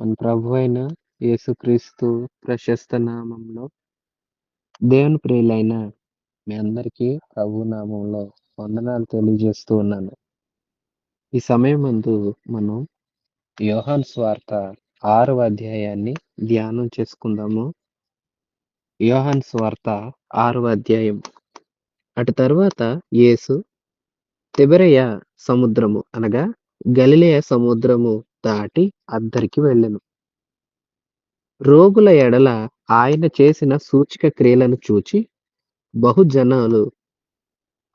మన ప్రభువైన యేసుక్రీస్తు ప్రశస్త నామంలో దేవుని ప్రియులైన మీ అందరికీ ప్రభు నామంలో వందనాలు తెలియజేస్తూ ఉన్నాను. ఈ సమయమందు మనం యోహాను సువార్త 6వ అధ్యాయాన్ని ధ్యానం చేసుకుందాము. యోహాను సువార్త 6వ అధ్యాయం. అటు తరువాత యేసు తిబెరయ సముద్రము అనగా గలిలయ సముద్రము దాటి అద్దరికి వెళ్ళెను. రోగుల ఎడల ఆయన చేసిన సూచక క్రియలను చూచి బహుజనాలు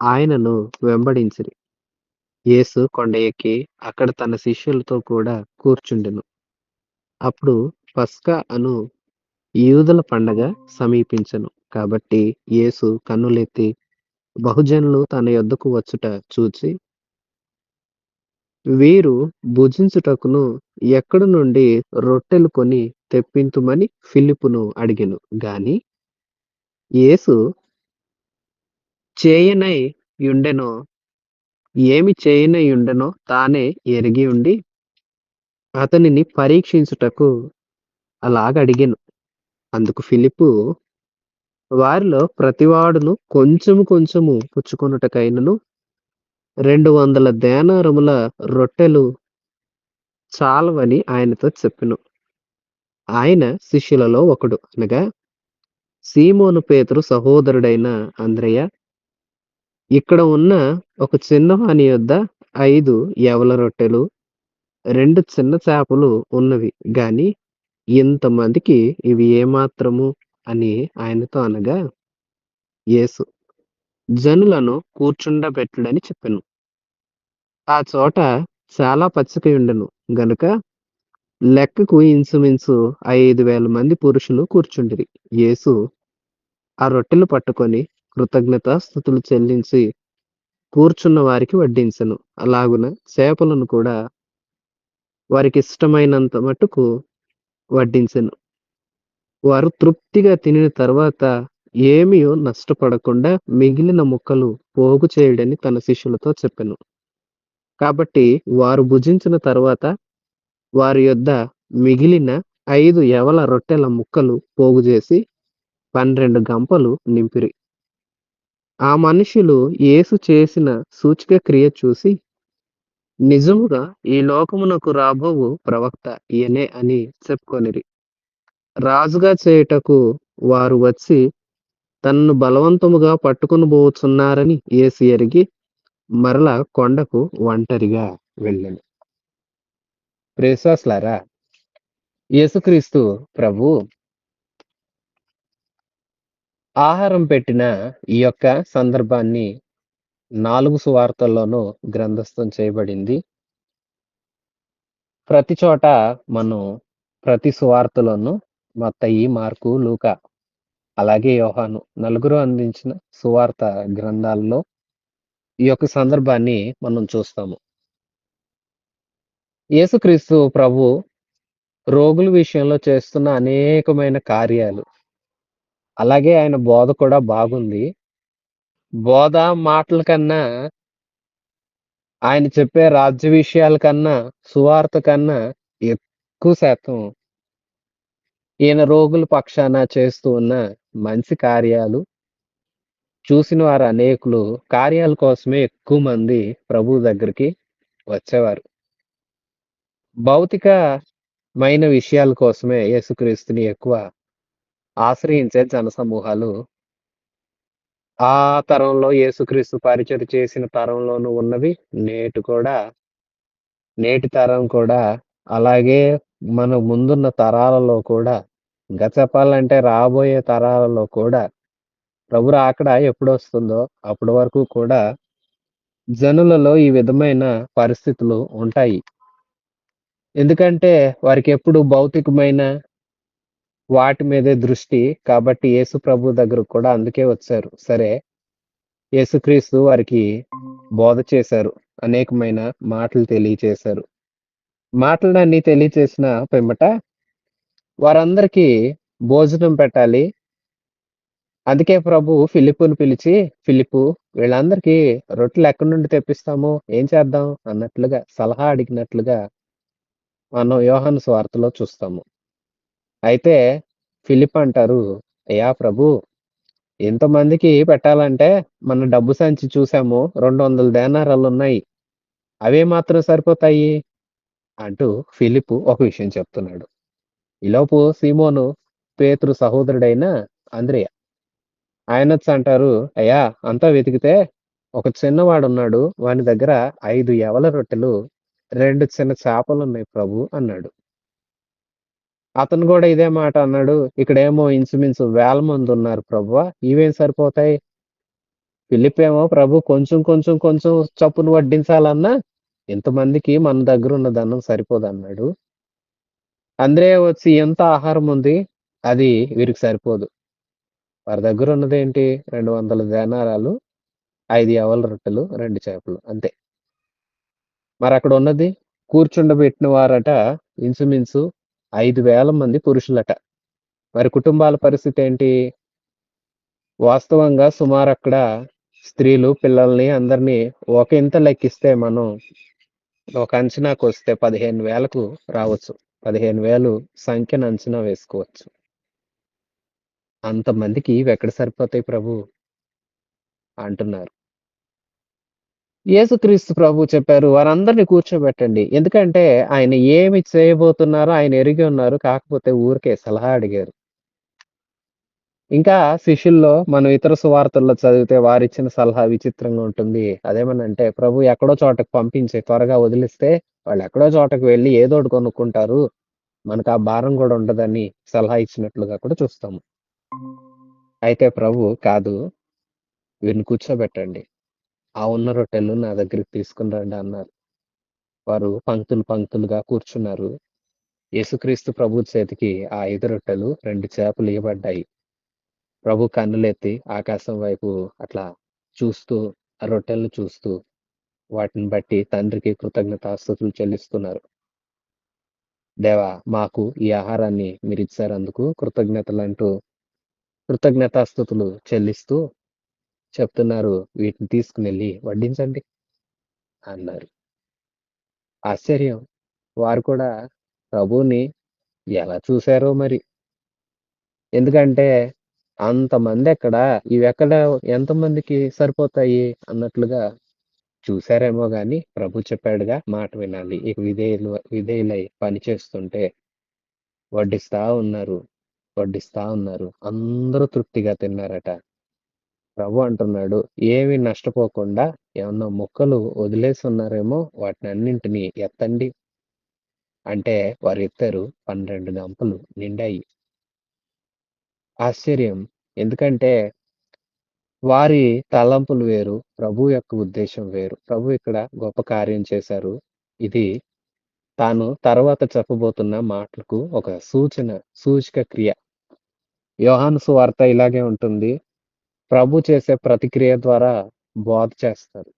ఆయనను వెంబడించిరి. యేసు కొండ ఎక్కి అక్కడ తన శిష్యులతో కూడా కూర్చుండెను. అప్పుడు పస్కా అను యూదుల పండగ సమీపించెను. కాబట్టి యేసు కన్నులెత్తి బహుజనులు తన యొద్దకు వచ్చుట చూచి, వీరు భుజించుటకును ఎక్కడ నుండి రొట్టెలు కొని తెప్పింతుమని ఫిలిప్పును అడిగెను. గాని యేసు చేయనై యుండెనో ఏమి చేయనయుండెనో తానే ఎరిగి ఉండి అతనిని పరీక్షించుటకు అలాగడిగెను. అందుకు ఫిలిప్పు, వారిలో ప్రతివాడును కొంచెము కొంచెము పుచ్చుకొనుటకైనను 200 దేనారముల రొట్టెలు చాలవని ఆయనతో చెప్పెను. ఆయన శిష్యులలో ఒకడు అనగా సీమోను పేతురు సహోదరుడైన అంద్రెయ, ఇక్కడ ఉన్న ఒక చిన్నవాని యొద్ద 5 యవల రొట్టెలు 2 చిన్న చేపలు ఉన్నవి గాని ఇంతమందికి ఇవి ఏమాత్రము అని ఆయనతో అనగా, యేసు జనులను కూర్చుండబెట్టుడని చెప్పెను. ఆ చోట చాలా పచ్చికయుండెను గనుక లెక్కకు ఇంచుమించు 5,000 మంది పురుషులు కూర్చుండిరి. యేసు ఆ రొట్టెలు పట్టుకొని కృతజ్ఞతాస్తుతులు చెల్లించి కూర్చున్న వారికి వడ్డించెను. అలాగున చేపలను కూడా వారికిష్టమైనంత మట్టుకు వడ్డించెను. వారు తృప్తిగా తినిన తర్వాత ఏమియో నష్టపడకుండా మిగిలిన ముక్కలు పోగు చేయుడని తన శిష్యులతో చెప్పెను. కాబట్టి వారు భుజించిన తర్వాత వారి యొద్ద మిగిలిన 5 యవల రొట్టెల ముక్కలు పోగుచేసి 12 గంపలు నింపిరి. ఆ మనుష్యులు యేసు చేసిన సూచక క్రియ చూసి, నిజముగా ఈ లోకమునకు రాబోవు ప్రవక్త ఈయనే అని చెప్పుకొనిరి. రాజుగా చేయుటకు వారు వచ్చి తనను బలవంతముగా పట్టుకొనబోచున్నారని యేసు ఎరిగి మరల కొండకు ఒంటరిగా వెళ్ళెను. ప్రియశ్వాసులారా, యేసుక్రీస్తు ప్రభు ఆహారం పెట్టిన ఈ యొక్క సందర్భాన్ని 4 సువార్తల్లోనూ గ్రంథస్థం చేయబడింది. ప్రతి చోట మనం ప్రతి సువార్తలోనూ మత్తయి, మార్కు, లూకా అలాగే యోహాను నలుగురు అందించిన సువార్త గ్రంథాల్లో ఈ యొక్క సందర్భాన్ని మనం చూస్తాము. యేసుక్రీస్తు ప్రభు రోగుల విషయంలో చేస్తున్న అనేకమైన కార్యాలు, అలాగే ఆయన బోధ కూడా బాగుంది. బోధ మాటల కన్నా, ఆయన చెప్పే రాజ్య విషయాల కన్నా, సువార్త కన్నా ఎక్కువ శాతం ఈయన రోగుల పక్షాన చేస్తూ ఉన్న మంచి కార్యాలు చూసిన వారు అనేకులు కార్యాల కోసమే ఎక్కువ మంది ప్రభువు దగ్గరికి వచ్చేవారు. భౌతికమైన విషయాల కోసమే యేసుక్రీస్తుని ఎక్కువ ఆశ్రయించే జనసమూహాలు ఆ తరంలో యేసుక్రీస్తు పరిచర్య చేసిన తరంలోనూ ఉన్నవి. నేటి తరం కూడా అలాగే మన ముందున్న తరాలలో కూడా, ఇంకా చెప్పాలంటే రాబోయే తరాలలో కూడా ప్రభు రాకడ ఎప్పుడొస్తుందో అప్పటి వరకు కూడా జనులలో ఈ విధమైన పరిస్థితులు ఉంటాయి. ఎందుకంటే వారికెప్పుడు భౌతికమైన వాటి మీదే దృష్టి. కాబట్టి యేసు ప్రభు దగ్గరకు కూడా అందుకే వచ్చారు. సరే, యేసుక్రీస్తు వారికి బోధ చేశారు. అనేకమైన మాటలు తెలియచేశారు. మాటలన్నీ తెలియచేసిన పిమ్మట వారందరికీ భోజనం పెట్టాలి. అందుకే ప్రభు ఫిలిప్పుని పిలిచి, ఫిలిప్పు, వీళ్ళందరికీ రొట్టెలు ఎక్కడి నుండి తెప్పిస్తాము? ఏం చేద్దాం? అన్నట్లుగా సలహా అడిగినట్లుగా మనం యోహాను సువార్తలో చూస్తాము. అయితే ఫిలిప్ అంటారు, "అయ్యా ప్రభూ! ఇంతమందికి పెట్టాలంటే మన డబ్బు సంచి చూసాము. 200 దేనారాలున్నాయి. అవే మాత్రం సరిపోతాయి" అంటూ ఫిలిప్పు ఒక విషయం చెప్తున్నాడు. ఈలోపు సీమోను పేతురు సహోదరుడైన అంద్రెయ ఆయనొచ్చి అంటారు, "అయ్యా! అంతా వెతికితే ఒక చిన్నవాడున్నాడు. వాని దగ్గర 5 యవల రొట్టెలు, 2 చిన్న చేపలున్నాయి ప్రభు" అన్నాడు. అతను గూడా ఇదే మాట అన్నాడు. "ఇక్కడేమో ఇంచుమించు వేల మందున్నారు ప్రభువా! ఇవేం సరిపోతాయి?" ఫిలిప్పేమో "ప్రభు కొంచెం, కొంచెం, కొంచెం చప్పున వడ్డించాలన్నా ఇంతమందికి మన దగ్గరున్న ధనం సరిపోదన్నాడు." అంద్రెయ వచ్చి "ఎంత ఆహారం ఉంది. అది వీరికి సరిపోదు. వారి దగ్గరున్నదేంటి 200 దేనారాలు, 5 యవల రొట్టెలు, 2 చేపలు అంతే." మరక్కడున్నది కూర్చుండబెట్టిన వారట ఇంచుమించు 5,000 మంది పురుషులట. మరి కుటుంబాల పరిస్థితేంటి? వాస్తవంగా సుమారక్కడ స్త్రీలు, పిల్లల్ని అందరిని ఒక ఇంత లెక్కిస్తే మనం ఒక అంచనాకొస్తే 15,000కు రావచ్చు. 15,000 సంఖ్యను అంచనా వేసుకోవచ్చు. అంతమందికి ఇవెక్కడ సరిపోతాయి ప్రభూ అంటున్నారు. యేసుక్రీస్తు ప్రభువు చెప్పారు, వారందరిని కూర్చోబెట్టండి. ఎందుకంటే ఆయన ఏమి చేయబోతున్నారో ఆయన ఎరిగి ఉన్నారు. కాకపోతే ఊరికే సలహా అడిగారు. ఇంకా శిష్యుల్లో మనం ఇతర సువార్తల్లో చదివితే వారిచ్చిన సలహా విచిత్రంగా ఉంటుంది. అదేమనంటే, "ప్రభు ఎక్కడో చోటకి పంపించేయి. త్వరగా వదిలిస్తే వాళ్ళెక్కడో చోటకి వెళ్లి ఏదోకటి కొనుక్కుంటారు. మనకు ఆ భారం గూడా ఉండదని" సలహా ఇచ్చినట్లుగా కూడా చూస్తాము. అయితే ప్రభువు కాదు, వీరిని కూర్చోబెట్టండి. ఆ ఉన్న రొట్టెలు నా దగ్గరికి తీసుకొని రండి అన్నారు. వారు పంక్తులు పంక్తులుగా కూర్చున్నారు. యేసుక్రీస్తు ప్రభు చేతికి ఆ 5 రొట్టెలు, 2 చేపలు ఇయ్యబడ్డాయి. ప్రభు కన్నులెత్తి ఆకాశం వైపు అట్లా చూస్తూ, ఆ రొట్టెలను చూస్తూ, వాటిని బట్టి తండ్రికి కృతజ్ఞతాస్తుతులు చెల్లిస్తున్నారు. దేవా! మాకు ఈ ఆహారాన్ని మీరిచ్చారందుకు కృతజ్ఞతలంటూ కృతజ్ఞతాస్తుతులు చెల్లిస్తూ చెప్తున్నారు. వీటిని తీసుకొనెళ్ళి వడ్డించండి అన్నారు. ఆశ్చర్యం. వారు కూడా ప్రభువుని ఎలా చూసారో మరి. ఎందుకంటే అంతమందెక్కడ, ఇవెక్కడ ఎంతమందికి సరిపోతాయి అన్నట్లుగా చూసారేమో గాని, ప్రభు చెప్పాడుగా మాట వినాలి. ఇక విధేయులై పని చేస్తుంటే వడ్డిస్తా ఉన్నారు. వడ్డిస్తా ఉన్నారు. అందరూ తృప్తిగా తిన్నారట. ప్రభు అంటున్నాడు, "ఏమి నష్టపోకుండా ఏమన్నా ముక్కలు వదిలేసున్నారేమో వాటినన్నింటిని ఎత్తండి." అంటే వారెత్తారు. 12 గంపలు నిండాయి. ఆశ్చర్యం. ఎందుకంటే వారి తలంపులు వేరు. ప్రభువు యొక్క ఉద్దేశ్యం వేరు. ప్రభువు ఇక్కడ గొప్ప కార్యం చేశారు. ఇది తాను తర్వాత చెప్పబోతున్న మాటలకు ఒక సూచక క్రియ. యోహాను సువార్త ఇలాగే ఉంటుంది. ప్రభు చేసే ప్రతిక్రియ ద్వారా బోధ చేస్తారు.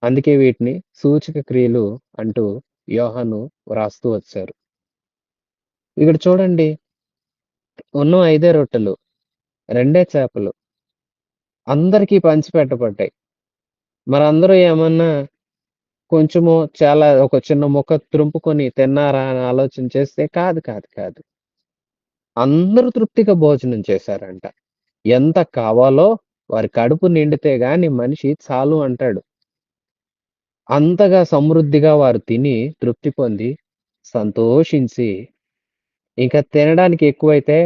అందుకే వీటిని సూచక క్రియలు అంటూ యోహాను వ్రాస్తూ వచ్చారు. ఇక్కడ చూడండి, ఉన్న 5 రొట్టెలు, 2 చేపలు అందరికీ పంచిపెట్టబడ్డాయి. మరందరూ ఏమన్నా కొంచెము చాలా ఒక చిన్న ముక్క త్రుంపుకొని తిన్నారా అని ఆలోచన చేస్తే కాదు, కాదు, కాదు. అందరూ తృప్తిగా భోజనం చేశారంట. ఎంత కావాలో వారి కడుపు నిండితే గాని మనిషి చాలు అంటాడు. అంతగా సమృద్ధిగా వారు తిని తృప్తి పొంది, సంతోషించి, ఇంక తినడానికి ఎక్కువైతే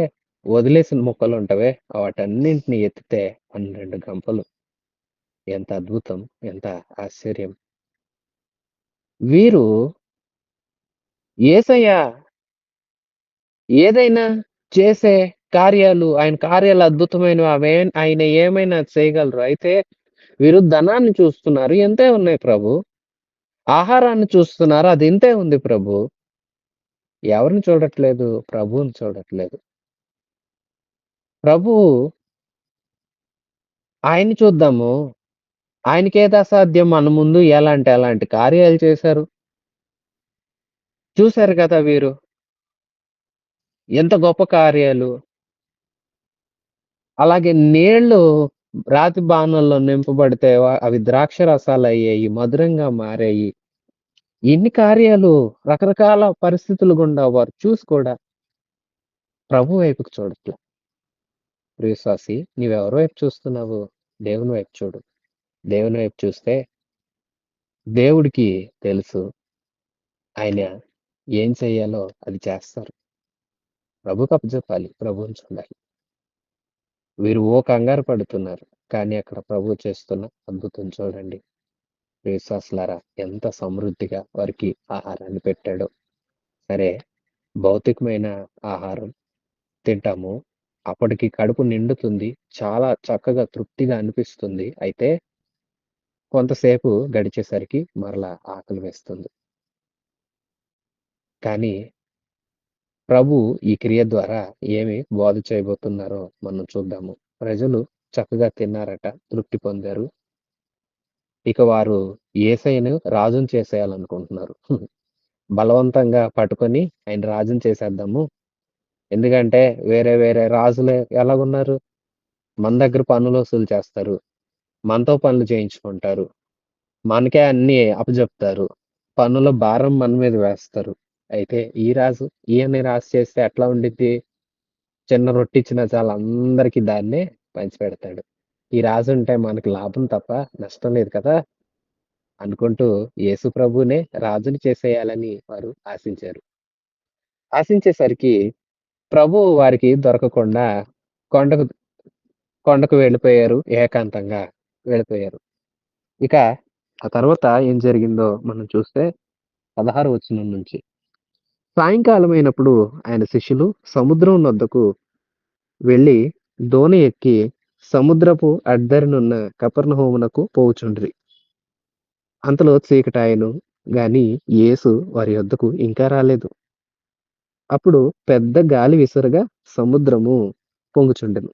వదిలేసిన ముక్కలుంటవే వాటన్నింటిని ఎత్తితే 12 గంపలు. ఎంత అద్భుతం! ఎంత ఆశ్చర్యం! వీరు యేసయ్య ఏదైనా చేసే కార్యాలు, ఆయన కార్యాలు అద్భుతమైనవి. ఆయన ఏమైనా చేయగలరు. అయితే వీరు ధనాన్ని చూస్తున్నారు. ఎంతే ఉన్నాయి ప్రభు. ఆహారాన్ని చూస్తున్నారు. అది ఇంతే ఉంది ప్రభు. ఎవరిని చూడట్లేదు? ప్రభువుని చూడట్లేదు. ప్రభువు ఆయన్ని చూద్దాము. ఆయనకేది అసాధ్యం మన ముందు ఎలాంటి ఎలాంటి కార్యాలు చేశారు. చూసారు కదా వీరు. ఎంత గొప్ప కార్యాలు. అలాగే నీళ్ళు రాతి బానల్లో నింపబడితే అవి ద్రాక్ష రసాలయ్యాయి. మధురంగా మారాయి. ఇన్ని కార్యాలు రకరకాల పరిస్థితులు గుండా వారు చూసి కూడా ప్రభు వైపుకు చూడట్లే. విశ్వాసి నీవెవరి వైపు చూస్తున్నావు? దేవుని వైపు చూడు. దేవుని వైపు చూస్తే దేవుడికి తెలుసు. ఆయన ఏం చెయ్యాలో అది చేస్తారు. ప్రభువుకి అప్పజెప్పాలి. ప్రభువుని చూడాలి. వీరు కంగారు పడుతున్నారు. కానీ అక్కడ ప్రభువు చేస్తున్న అద్భుతం చూడండి. విశ్వాసులారా ఎంత సమృద్ధిగా వారికి ఆహారాన్ని పెట్టాడో. సరే, భౌతికమైన ఆహారం తింటాము. అప్పటికి కడుపు నిండుతుంది. చాలా చక్కగా తృప్తిగా అనిపిస్తుంది. అయితే కొంతసేపు గడిచేసరికి మరలా ఆకలి వేస్తుంది. కానీ ప్రభు ఈ క్రియ ద్వారా ఏమి బోధ చేయబోతున్నారో మనం చూద్దాము. ప్రజలు చక్కగా తిన్నారట, తృప్తి పొందారు. ఇక వారు యేసయ్యను రాజుని చేసేయాలనుకుంటున్నారు. బలవంతంగా పట్టుకొని ఆయన రాజుని చేసేద్దాము. ఎందుకంటే వేరే వేరే రాజులు ఎలాగున్నారు? మన దగ్గర పన్నులు వసూలు చేస్తారు. మనతో పనులు చేయించుకుంటారు. మనకే అన్నీ అప్పజెప్తారు. పన్నుల భారం మన మీద వేస్తారు. అయితే ఈ రాజు, ఈయన్ని రాజు చేస్తే ఎట్లా ఉండిద్ది? చిన్న రొట్టె ఇచ్చినా చాలు అందరికి దాన్నే పంచిపెడతాడు. ఈ రాజుంటే మనకు లాభం తప్ప నష్టం లేదు కదా! అనుకుంటూ యేసు ప్రభువునే రాజుని చేసేయాలని వారు ఆశించారు. ఆశించేసరికి ప్రభువు వారికి దొరకకుండా కొండకు కొండకు వెళ్ళిపోయారు. ఏకాంతంగా వెళ్ళిపోయారు. ఇక ఆ తర్వాత ఏం జరిగిందో మనం చూస్తే 16 వచనం నుంచి. సాయంకాలమైనప్పుడు ఆయన శిష్యులు సముద్రం నొద్దకు వెళ్లి దోణి ఎక్కి సముద్రపు అడ్డరినున్న కపెర్నహూమునకు పోవుచుండ్రి. అంతలో చీకటాయెను గాని యేసు వారి యొద్దకు ఇంకా రాలేదు. అప్పుడు పెద్ద గాలి విసరగా సముద్రము పొంగుచుండెను.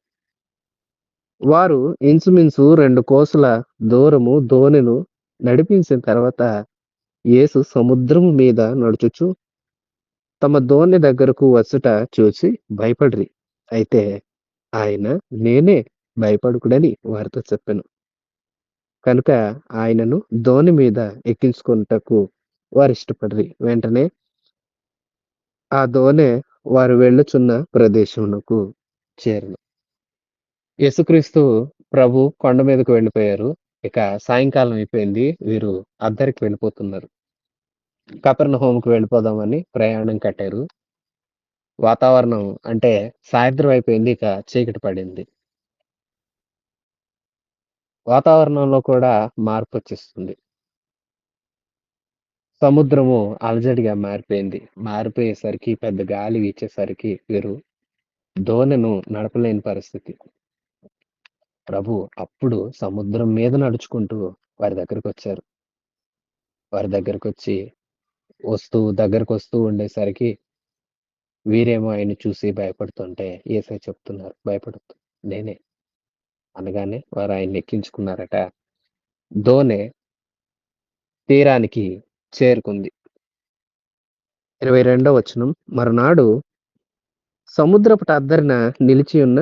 వారు ఇంచుమించు 2 కోసుల దూరము దోణిను నడిపించిన తర్వాత యేసు సముద్రము మీద నడుచుచు తమ దోణి దగ్గరకు వచ్చుట చూసి భయపడిరి. అయితే ఆయన నేనే, భయపడకుడని వారితో చెప్పెను. కనుక ఆయనను దోణి మీద ఎక్కించుకొనుటకు వారిష్టపడిరి. వెంటనే ఆ దోణె వారు వెళ్ళుచున్న ప్రదేశమునకు చేరెను. యేసుక్రీస్తు ప్రభు కొండ మీదకు వెళ్ళిపోయారు. ఇక సాయంకాలం అయిపోయింది. వీరు అద్దరికి వెళ్ళిపోతున్నారు. కపెర్నహూముకు వెళ్ళిపోదామని ప్రయాణం కట్టారు. వాతావరణం అంటే సాయంత్రం అయిపోయింది. ఇక చీకటి పడింది. వాతావరణంలో కూడా మార్పొచ్చేస్తుంది. సముద్రము అలజడిగా మారిపోయింది. మారిపోయేసరికి పెద్ద గాలి వీచేసరికి వీరు దోణెను నడపలేని పరిస్థితి. ప్రభు అప్పుడు సముద్రం మీద నడుచుకుంటూ వారి దగ్గరకొచ్చారు. వారి దగ్గరకొచ్చి దగ్గరకొస్తూ ఉండేసరికి వీరేమో ఆయన్ని చూసి భయపడుతుంటే యేసయ్య చెప్తున్నారు, భయపడొద్దు నేనే. అనగానే వారు ఆయన్ని ఎక్కించుకున్నారట. దోణె తీరానికి చేరుకుంది. 22వ వచనం. మరునాడు సముద్రపుటద్దరిన నిలిచియున్న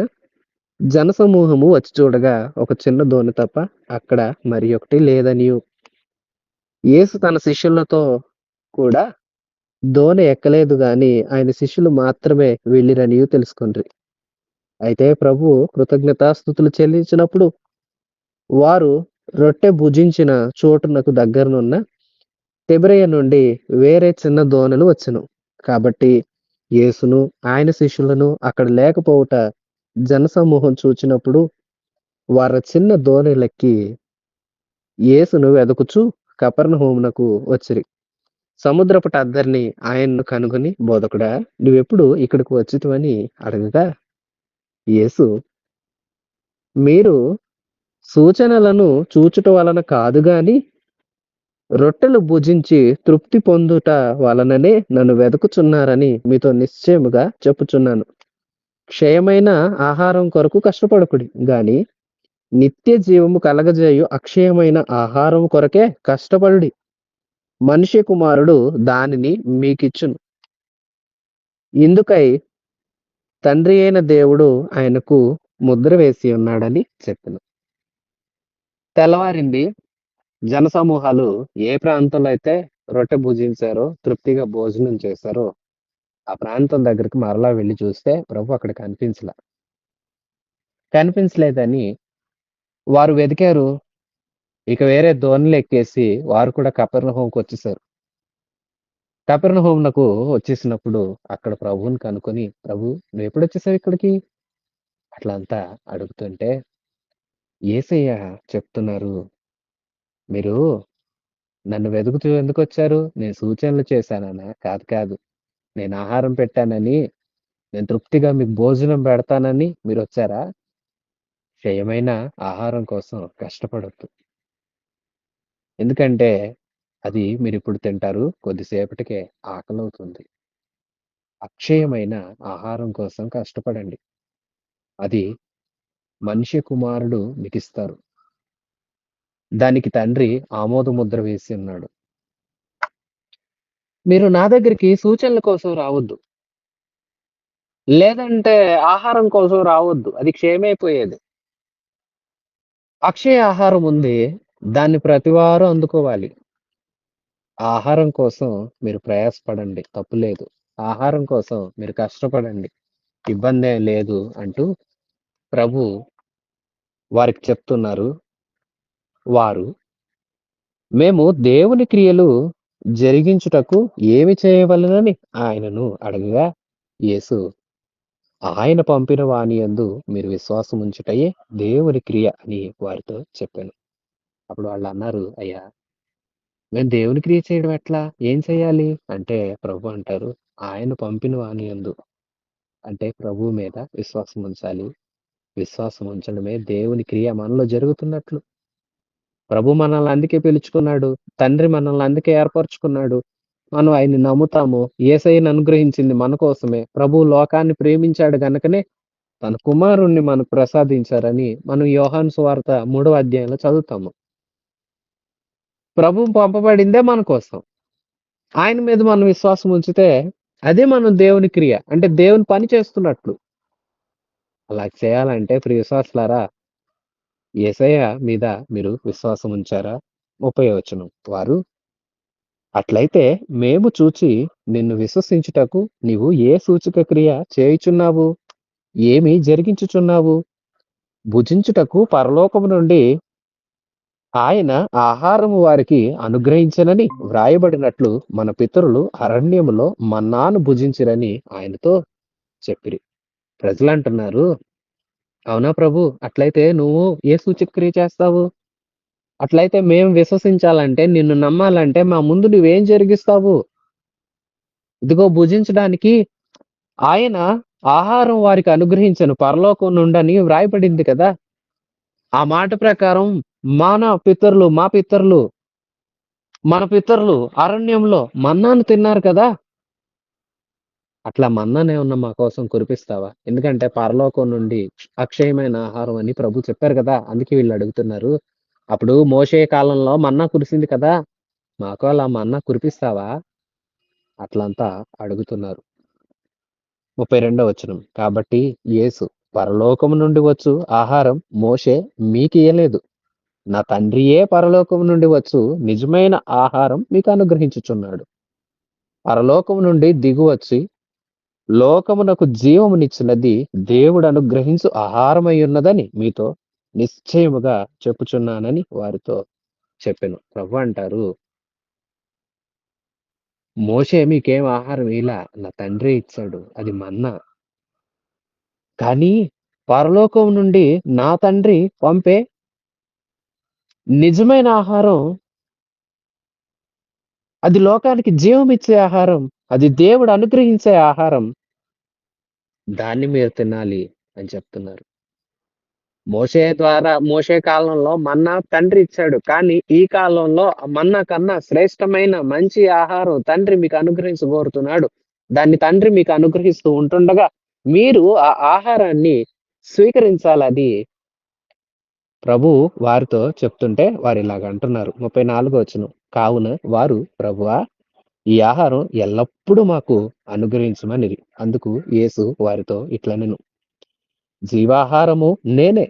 జనసమూహము వచ్చి చూడగా ఒక చిన్న దోణి తప్ప అక్కడ మరి ఒకటి లేదనియు, యేసు తన శిష్యులతో కూడా దోణి ఎక్కలేదు గాని ఆయన శిష్యులు మాత్రమే వెళ్ళిరనియు తెలుసుకొండ్రి. అయితే ప్రభువు కృతజ్ఞతాస్తుతులు చెల్లించినప్పుడు వారు రొట్టె భుజించిన చోటునకు దగ్గరనున్న తిబెరయ నుండి వేరే చిన్న దోణిలు వచ్చెను. కాబట్టి యేసును ఆయన శిష్యులను అక్కడ లేకపోవుట జనసమూహం చూచినప్పుడు వారు చిన్న దోణిలెక్కి యేసును వెదకుచు కపెర్నహూమునకు వచ్చిరి. సముద్రపుటద్దరిని ఆయన్ను కనుగొని, బోధకుడా, నువ్వెప్పుడు ఇక్కడికి వచ్చితివని అడగగా, యేసు, మీరు సూచనలను చూచుట వలన కాదు గాని రొట్టెలు భుజించి తృప్తి పొందుట వలననే నన్ను వెదకుచున్నారని మీతో నిశ్చయముగా చెప్పుచున్నాను. క్షయమైన ఆహారం కొరకు కష్టపడకుడి గాని నిత్య జీవము కలగజేయు అక్షయమైన ఆహారం కొరకే కష్టపడుడి. మనిషి కుమారుడు దానిని మీకిచ్చును. ఇందుకై తండ్రి అయిన దేవుడు ఆయనకు ముద్ర వేసి ఉన్నాడని చెప్పెను. తెల్లవారింది. జనసమూహాలు ఏ ప్రాంతంలో అయితే రొట్టె భుజించారో, తృప్తిగా భోజనం చేశారో, ఆ ప్రాంతం దగ్గరికి మరలా వెళ్లి చూస్తే ప్రభు అక్కడ కనిపించలా. కనిపించలేదని వారు వెతికారు. ఇక వేరే ధోనిలెక్కేసి వారు కూడా కపెర్నహూముకొచ్చేసారు. కపెర్నహూమునకు వచ్చేసినప్పుడు అక్కడ ప్రభువుని కనుక్కొని, "ప్రభు నువ్వెప్పుడొచ్చేసావు ఇక్కడికి?" అట్లా అంతా అడుగుతుంటే, యేసయ్య చెప్తున్నారు, "మీరు నన్ను వెతుకుతూ ఎందుకొచ్చారు? నేను సూచనలు చేశాననా? కాదు కాదు. నేను ఆహారం పెట్టానని, నేను తృప్తిగా మీకు భోజనం పెడతానని మీరొచ్చారా? క్షయమైన ఆహారం కోసం కష్టపడొద్దు. ఎందుకంటే అది మీరిప్పుడు తింటారు. కొద్దిసేపటికే ఆకలవుతుంది. అక్షయమైన ఆహారం కోసం కష్టపడండి. అది మనిషి కుమారుడు మీకిస్తారు. దానికి తండ్రి ఆమోద ముద్ర వేసి ఉన్నాడు. మీరు నా దగ్గరికి సూచనల కోసం రావద్దు. లేదంటే ఆహారం కోసం రావద్దు. అది క్షయమైపోయేది. అక్షయ ఆహారం ఉంది. దాన్ని ప్రతివారు అందుకోవాలి. ఆ ఆహారం కోసం మీరు ప్రయాసపడండి. తప్పులేదు. ఆహారం కోసం మీరు కష్టపడండి. ఇబ్బందేం లేదు అంటూ ప్రభు వారికి చెప్తున్నారు. వారు మేము దేవుని క్రియలు జరిగించుటకు ఏమి చేయవలెనని ఆయనను అడగగా, యేసు ఆయన పంపిన వాని యందు మీరు విశ్వాసముంచుటయే దేవుని క్రియ అని వారితో చెప్పాను. అప్పుడు వాళ్ళన్నారు, "అయ్యా! మేము దేవుని క్రియ చేయడం ఎట్లా? ఏం చేయాలి?" అంటే ప్రభు అంటారు, "ఆయన పంపిన వాని యందు" అంటే ప్రభువు మీద విశ్వాసముంచాలి. విశ్వాసముంచడమే దేవుని క్రియ మనలో జరుగుతున్నట్లు. ప్రభు మనల్ని అందుకే పిలుచుకున్నాడు. తండ్రి మనల్ని అందుకే ఏర్పరచుకున్నాడు. మనం ఆయన్ని నమ్ముతాము. యేసయ్యను అనుగ్రహించింది మన కోసమే. ప్రభువు లోకాన్ని ప్రేమించాడు గనుకనే తన కుమారుణ్ణి మనకు ప్రసాదించారని మనం యోహాను సువార్త 3వ అధ్యాయంలో చదువుతాము. ప్రభువు పంపబడిందే మన కోసం. ఆయన మీద మనం విశ్వాసం ఉంచితే అదే మనం దేవుని క్రియ. అంటే దేవుని పని చేస్తున్నట్లు. అలా చేయాలంటే ప్రియ విశ్వాసులారా యేసయ్య మీద మీరు విశ్వాసం ఉంచారా? 30వ వచనం. వారు అట్లయితే మేము చూచి నిన్ను విశ్వసించుటకు నీవు ఏ సూచక క్రియ చేయుచున్నావు? ఏమి జరిగించుచున్నావు? భుజించుటకు పరలోకము నుండి ఆయన ఆహారము వారికి అనుగ్రహించెనని వ్రాయబడినట్లు మన పితరులు అరణ్యములో మన్నాను భుజించిరని ఆయనతో చెప్పిరి. ప్రజలంటున్నారు, అవునా ప్రభు! అట్లయితే నువ్వు ఏ సూచక క్రియ చేస్తావు? అట్లయితే మేము విశ్వసించాలంటే, నిన్ను నమ్మాలంటే మా ముందు నువ్వేం జరిగిస్తావు? ఇదిగో భుజించడానికి ఆయన ఆహారం వారికి అనుగ్రహించెను పరలోకం నుండని వ్రాయబడింది కదా! ఆ మాట ప్రకారం మా పితరులు, మన పితరులు అరణ్యంలో మన్నాను తిన్నారు కదా! అట్లా మన్నానేమన్నా మా కోసం కురిపిస్తావా? ఎందుకంటే పరలోకం నుండి అక్షయమైన ఆహారం అని ప్రభు చెప్పారు కదా! అందుకే వీళ్ళు అడుగుతున్నారు. అప్పుడు మోషే కాలంలో మన్నా కురిసింది కదా! మాకు అలా మన్నా కురిపిస్తావా? అట్లంతా అడుగుతున్నారు. 32వ వచనం. కాబట్టి యేసు పరలోకము నుండి వచ్చు ఆహారం మోషే మీకియ్యలేదు. నా తండ్రియే పరలోకము నుండి వచ్చు నిజమైన ఆహారం మీకు అనుగ్రహించుచున్నాడు. పరలోకము నుండి దిగువచ్చి లోకమునకు జీవమునిచ్చినది దేవుడు అనుగ్రహించు ఆహారమై ఉన్నదని మీతో నిశ్చయముగా చెప్పుచున్నానని వారితో చెప్పెను. ప్రభు అంటారు, మోషే మీకేం ఆహారం ఇయ్యలా. నా తండ్రే ఇచ్చాడు. అది మన్నా. కానీ పరలోకం నుండి నా తండ్రి పంపే నిజమైన ఆహారం అది లోకానికి జీవమిచ్చే ఆహారం. అది దేవుడు అనుగ్రహించే ఆహారం. దాన్ని మీరు తినాలి అని చెప్తున్నారు. మోషే కాలంలో మన్నా తండ్రి ఇచ్చాడు. కానీ ఈ కాలంలో ఆ మన్నా కన్నా శ్రేష్టమైన మంచి ఆహారం తండ్రి మీకు అనుగ్రహించగోరుతున్నాడు. దాన్ని తండ్రి మీకు అనుగ్రహిస్తూ ఉంటుండగా మీరు ఆ ఆహారాన్ని స్వీకరించాలది ప్రభువు వారితో చెప్తుంటే వారిలాగ అంటున్నారు. 34 వచనం. కావున వారు ప్రభువా ఈ ఆహారం ఎల్లప్పుడూ మాకు అనుగ్రహించమనిరి. అందుకు యేసు వారితో ఇట్లనెను. జీవాహారము నేనే.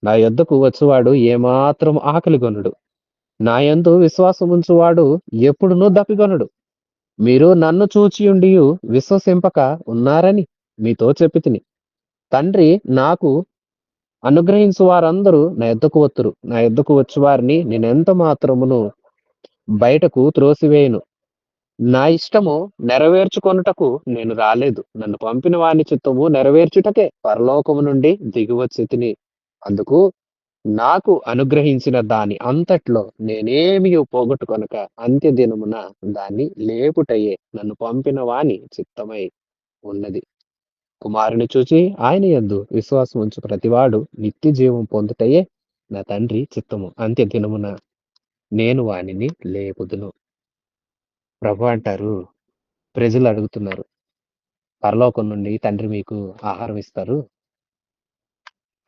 నా యొద్దకు వచ్చువాడు ఏమాత్రం ఆకలిగొనడు. నా యందు విశ్వాసముంచువాడు ఎప్పుడునూ దప్పికొనడు. మీరు నన్ను చూచియుండియు విశ్వసింపక ఉన్నారని మీతో చెప్పితిని. తండ్రి నాకు అనుగ్రహించు వారందరూ నా యొద్దకు వత్తురు. నా యొద్దకు వచ్చు వారిని నేనెంత మాత్రమును బయటకు త్రోసివేయను. నా ఇష్టము నెరవేర్చుకొనుటకు నేను రాలేదు. నన్ను పంపిన వాని చిత్తము నెరవేర్చుటకే పరలోకము నుండి దిగివచ్చి తిని. అందుకు నాకు అనుగ్రహించిన దాని అంతట్లో నేనేమియు పోగొట్టుకొనక అంత్య దినమున దాన్ని లేపుటయే నన్ను పంపిన వాని చిత్తమై ఉన్నది. కుమారుని చూచి ఆయన యందు విశ్వాసం ఉంచు ప్రతివాడు నిత్య జీవం పొందుటయే నా తండ్రి చిత్తము. అంత్య దినమున నేను వానిని లేపుదును. ప్రభు అంటారు, ప్రజలు అడుగుతున్నారు, పరలోకం నుండి తండ్రి మీకు ఆహారం ఇస్తారు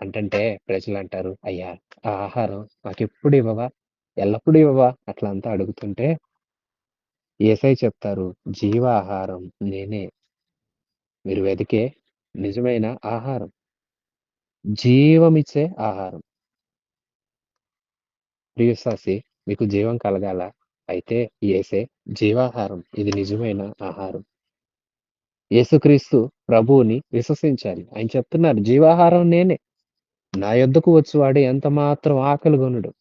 అంటంటే ప్రజలంటారు, అయ్యా ఆ ఆహారం మాకెప్పుడు ఇవ్వవా? ఎల్లప్పుడూ ఇవ్వవా? అట్లా అంతా అడుగుతుంటే యేసయ్య చెప్తారు, జీవాహారం నేనే. మీరు వెదికే నిజమైన ఆహారం. జీవమిచ్చే ఆహారం. ప్రియవిశ్వాసి, మీకు జీవం కలగాల? అయితే యేసే జీవాహారం. ఇది నిజమైన ఆహారం. యేసుక్రీస్తు ప్రభువుని విశ్వసించాలి. ఆయన చెప్తున్నారు, జీవాహారం నేనే. నా యొద్దకు వచ్చువాడు ఎంత మాత్రం ఆకలిగొనడు.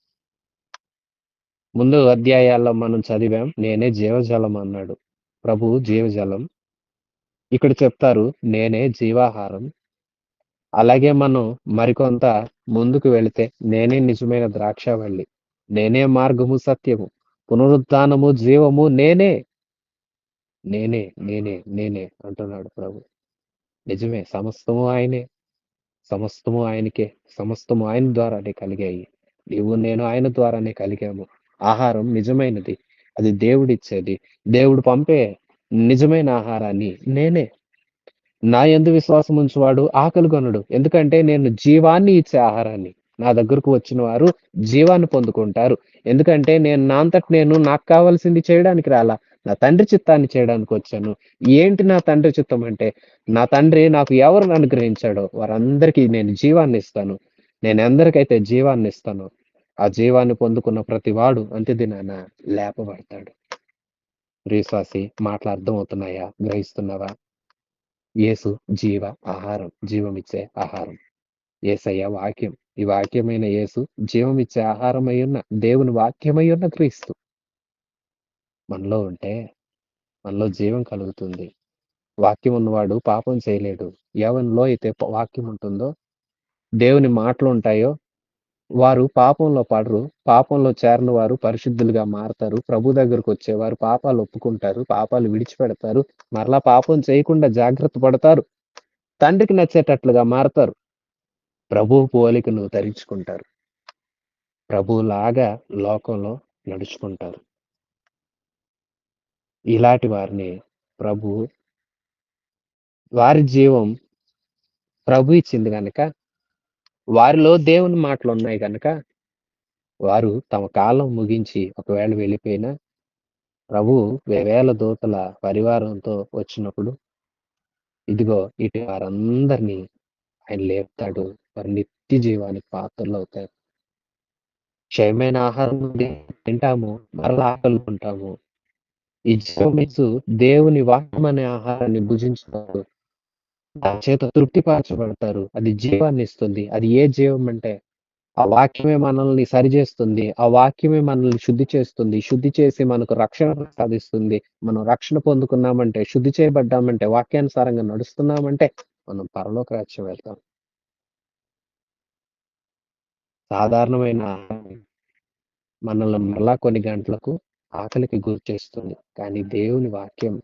ముందు అధ్యాయాల్లో మనం చదివాం, నేనే జీవజలం అన్నాడు. ప్రభువు జీవజలం. ఇక్కడ చెప్తారు, నేనే జీవాహారం. అలాగే మనం మరికొంత ముందుకు వెళితే, నేనే నిజమైన ద్రాక్షావల్లి. నేనే మార్గము, సత్యము, పునరుత్థానము, జీవము నేనే. నేనే, నేనే, నేనే అంటున్నాడు ప్రభు. నిజమే, సమస్తము ఆయనే. సమస్తము ఆయనకే. సమస్తము ఆయన ద్వారానే కలిగాయి. నీవు నేను ఆయన ద్వారానే కలిగాము. ఆహారం నిజమైనది. అది దేవుడిచ్చేది. దేవుడు పంపే నిజమైన ఆహారాన్ని నేనే. నా యందు విశ్వాసం ఉంచువాడు ఆకలిగొనడు. ఎందుకంటే నేను జీవాన్ని ఇచ్చే ఆహారాన్ని. నా దగ్గరకు వచ్చిన వారు జీవాన్ని పొందుకుంటారు. ఎందుకంటే నేను నా అంతట నేను నాకు కావాల్సింది చేయడానికి రాలా. నా తండ్రి చిత్తాన్ని చేయడానికి వచ్చాను. ఏంటి నా తండ్రి చిత్తం అంటే, నా తండ్రి నాకు ఎవరిని అనుగ్రహించాడో వారందరికీ నేను జీవాన్ని ఇస్తాను. నేను ఎందరికైతే జీవాన్ని ఇస్తానో, ఆ జీవాన్ని పొందుకున్న ప్రతివాడు అంత్యదినాన లేపబడతాడు. ప్రియవిశ్వాసి, మాటలు అర్థమవుతున్నాయా? గ్రహిస్తున్నావా? యేసు జీవ ఆహారం. జీవమిచ్చే ఆహారం. యేసయ్య వాక్యం. ఈ వాక్యమైన యేసు జీవమిచ్చే ఆహారమయ్యున్న దేవుని వాక్యమయ్యున్న క్రీస్తు. మనలో ఉంటే మనలో జీవం కలుగుతుంది. వాక్యం ఉన్నవాడు పాపం చేయలేడు. ఎవనిలో అయితే వాక్యం ఉంటుందో, దేవుని మాటలుంటాయో వారు పాపంలో పడరు. పాపంలో చేరని వారు పరిశుద్ధులుగా మారతారు. ప్రభు దగ్గరకొచ్చేవారు పాపాలు ఒప్పుకుంటారు. పాపాలు విడిచిపెడతారు. మరలా పాపం చేయకుండా జాగ్రత్త పడతారు. తండ్రికి నచ్చేటట్లుగా మారతారు. ప్రభువు పోలికను ధరించుకుంటారు. ప్రభువులాగా లోకంలో నడుచుకుంటారు. ఇలాంటి వారిని ప్రభు వారి జీవం ప్రభు ఇచ్చింది గనక, వారిలో దేవుని మాటలున్నాయి గనక, వారు తమ కాలం ముగించి ఒకవేళ వెళ్ళిపోయినా, ప్రభువు వేవేల దూతల పరివారంతో వచ్చినప్పుడు, ఇదిగో ఇటు వారందరినీ ఆయన లేపుతాడు. వారు నిత్య జీవానికి పాత్రలవుతారు. క్షయమైన ఆహారం నుండి తింటాము, మరలా ఆకలుకుంటాము. ఈ జీవమిచ్చు దేవుని వాక్యం అనే ఆహారాన్ని భుజించుతారు. దాని చేత తృప్తిపరచబడతారు. అది జీవాన్ని ఇస్తుంది. అది ఏ జీవం అంటే, ఆ వాక్యమే మనల్ని సరిచేస్తుంది. ఆ వాక్యమే మనల్ని శుద్ధి చేస్తుంది. శుద్ధి చేసి మనకు రక్షణ ప్రసాదిస్తుంది. మనం రక్షణ పొందుకున్నామంటే, శుద్ధి చేయబడ్డామంటే, వాక్యానుసారంగా నడుస్తున్నామంటే, మనం పరలోక రాజ్యం వెళ్తాం. సాధారణమైన ఆహారం మనల్ని మరలా కొన్ని గంటలకు ఆకలికి గురి చేస్తుంది. కానీ దేవుని వాక్యం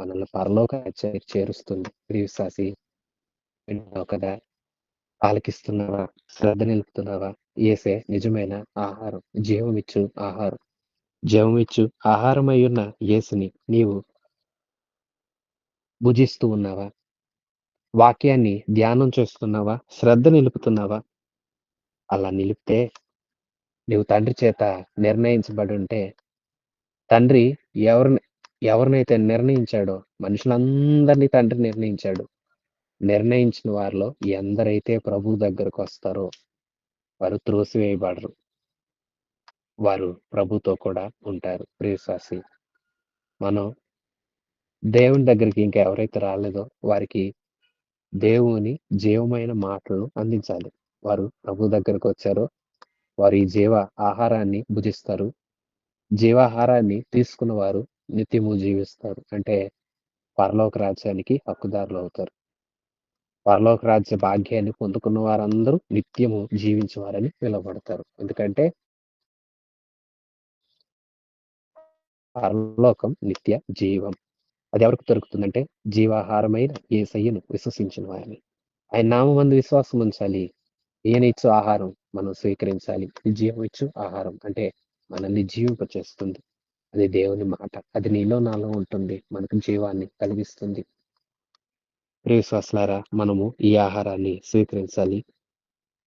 మనల్ని పరలోక రాజ్యానికి చేరుస్తుంది. ప్రియ విశ్వాసి, వింటున్నావు కదా? ఆలకిస్తున్నావా? శ్రద్ధ నిలుపుతున్నావా? యేసే నిజమైన ఆహారం. జీవమిచ్చు ఆహారం. జీవమిచ్చు ఆహారమయ్యున్న యేసుని నీవు భుజిస్తూ ఉన్నావా? వాక్యాన్ని ధ్యానం చేస్తున్నావా? శ్రద్ధ నిలుపుతున్నావా? అలా నిలిపితే నీవు తండ్రి చేత నిర్ణయించబడుంటే, తండ్రి ఎవరిని ఎవరినైతే నిర్ణయించాడో మనుషులందరినీ తండ్రి నిర్ణయించాడు. నిర్ణయించిన వారిలో ఎందరైతే ప్రభువు దగ్గరకొస్తారో వారు త్రోసివేయబడరు. వారు ప్రభుతో కూడా ఉంటారు. ప్రియ విశ్వాసి, మనం దేవుని దగ్గరికి ఇంకా ఎవరైతే రాలేదో వారికి దేవుని జీవమైన మాటలు అందించాలి. వారు ప్రభు దగ్గరకొచ్చారో వారు ఈ జీవ ఆహారాన్ని భుజిస్తారు. జీవాహారాన్ని తీసుకున్న వారు నిత్యము జీవిస్తారు. అంటే పరలోక రాజ్యానికి హక్కుదారులవుతారు. పరలోక రాజ్య భాగ్యాన్ని పొందుకున్న వారందరూ నిత్యము జీవించేవారని పిలువబడతారు. ఎందుకంటే పరలోకం నిత్య జీవం. అది ఎవరికి దొరుకుతుందంటే జీవాహారమైన యేసయ్యను విశ్వసించిన వారిని. ఆయన నామమందు విశ్వాసం ఉంచాలి. ఈయన ఇచ్చు ఆహారం మనం స్వీకరించాలి. ఈ జీవం ఇచ్చు ఆహారం అంటే మనల్ని జీవింపచేస్తుంది. అది దేవుని మాట. అది నీలో నాలో ఉంటుంది. మనకు జీవాన్ని కలిగిస్తుంది. ప్రియ విశ్వాసులారా, మనము ఈ ఆహారాన్ని స్వీకరించాలి.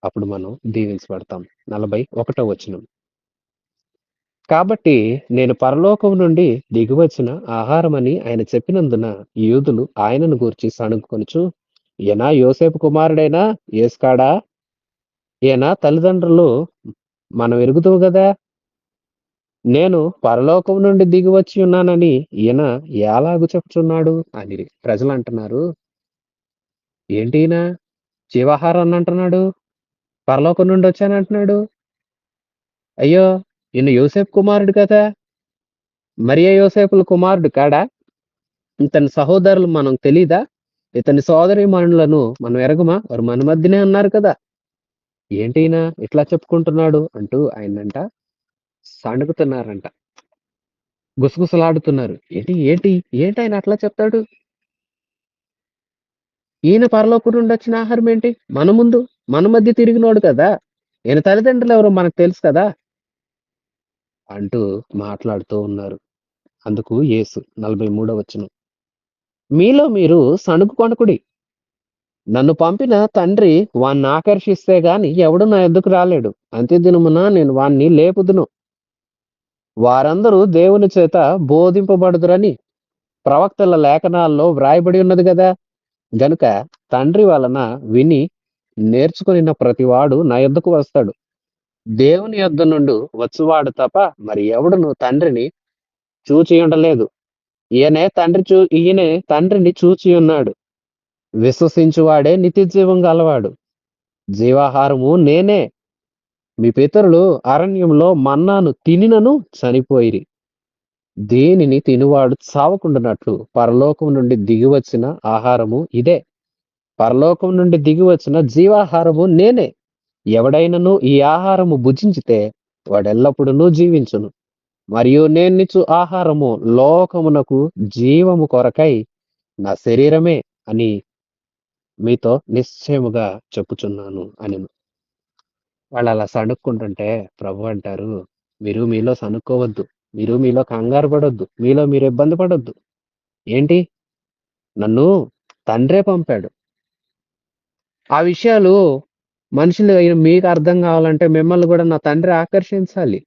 అప్పుడు మనం దీవించబడతాం. 41వ వచనం. కాబట్టి నేను పరలోకం నుండి దిగివచ్చిన ఆహారమని ఆయన చెప్పినందున యూదులు ఆయనను గూర్చి సణుగుకొనుచు, ఈయన యోసేపు కుమారుడైనా యేసుకాడా? ఈయన తల్లిదండ్రులు మనం ఎరుగుదుము గదా! నేను పరలోకం నుండి దిగివచ్చి ఉన్నానని ఈయన ఎలాగు చెప్పుచున్నాడు అనిరి. ప్రజలంటున్నారు, ఏంటి ఈయన జీవాహారాన్ని అంటున్నాడు, పరలోకం నుండి వచ్చానంటున్నాడు. అయ్యో! ఈయన యోసేపు కుమారుడు కదా! మరియ యోసేపుల కుమారుడు కాడా? ఇతని సహోదరులు మనకు తెలీదా? ఇతని సోదరీమణులను మనం ఎరగమా? వారు మన మధ్యనే ఉన్నారు కదా! ఏంటి ఈయన ఇట్లా చెప్పుకుంటున్నాడు అంటూ ఆయన్నంట సణుగుతున్నారంట. గుసగుసలాడుతున్నారు. ఏంటి ఏంటి ఏంటాయన అట్లా చెప్తాడు? ఈయన పరలోకం నుండి వచ్చిన ఆహారం ఏంటి? మన ముందు, మన మధ్య తిరిగినోడు కదా! ఈయన తల్లిదండ్రులు ఎవరో మనకు తెలుసు కదా! అంటూ మాట్లాడుతూ ఉన్నారు. అందుకు యేసు 43వ వచనం. మీలో మీరు సణుగుకొనకుడి. నన్ను పంపిన తండ్రి వాణ్ణి ఆకర్షిస్తే గాని ఎవడు నా యొద్దకు రాలేడు. అంత్యదినమున నేను వాణ్ణి లేపుదును. వారందరూ దేవుని చేత బోధింపబడుదురని ప్రవక్తల లేఖనాల్లో వ్రాయబడి ఉన్నది గదా! గనుక తండ్రి వలన విని నేర్చుకొనిన ప్రతివాడు నా యొద్దకు వస్తాడు. దేవుని యొద్ద నుండి వచ్చువాడు తప్ప మరి ఎవడును తండ్రిని చూచి ఉండలేదు. ఈయనే తండ్రిని చూచి ఉన్నాడు. విశ్వసించువాడే నిత్యజీవం గలవాడు. జీవాహారము నేనే. మీ పితరులు అరణ్యంలో మన్నాను తినినను చనిపోయిరి. దీనిని తినువాడు చావకుండునట్లు పరలోకం నుండి దిగివచ్చిన ఆహారము ఇదే. పరలోకం నుండి దిగివచ్చిన జీవాహారము నేనే. ఎవడైనను ఈ ఆహారము భుజించితే వాడెల్లప్పుడూ జీవించును. మరియు నేనిచ్చు ఆహారము లోకమునకు జీవము కొరకై నా శరీరమే అని మీతో నిశ్చయముగా చెప్పుచున్నాను అనెను. వాళ్ళలా సణుక్కుంటుంటే ప్రభు అంటారు, మీరు మీలో సణుక్కోవద్దు. మీరు మీలో కంగారు పడొద్దు. మీలో మీరు ఇబ్బంది పడొద్దు. ఏంటి? నన్ను తండ్రే పంపాడు. ఆ విషయాలు మనుషులు అయిన మీకు అర్థం కావాలంటే మిమ్మల్ని కూడా నా తండ్రి ఆకర్షించాలి.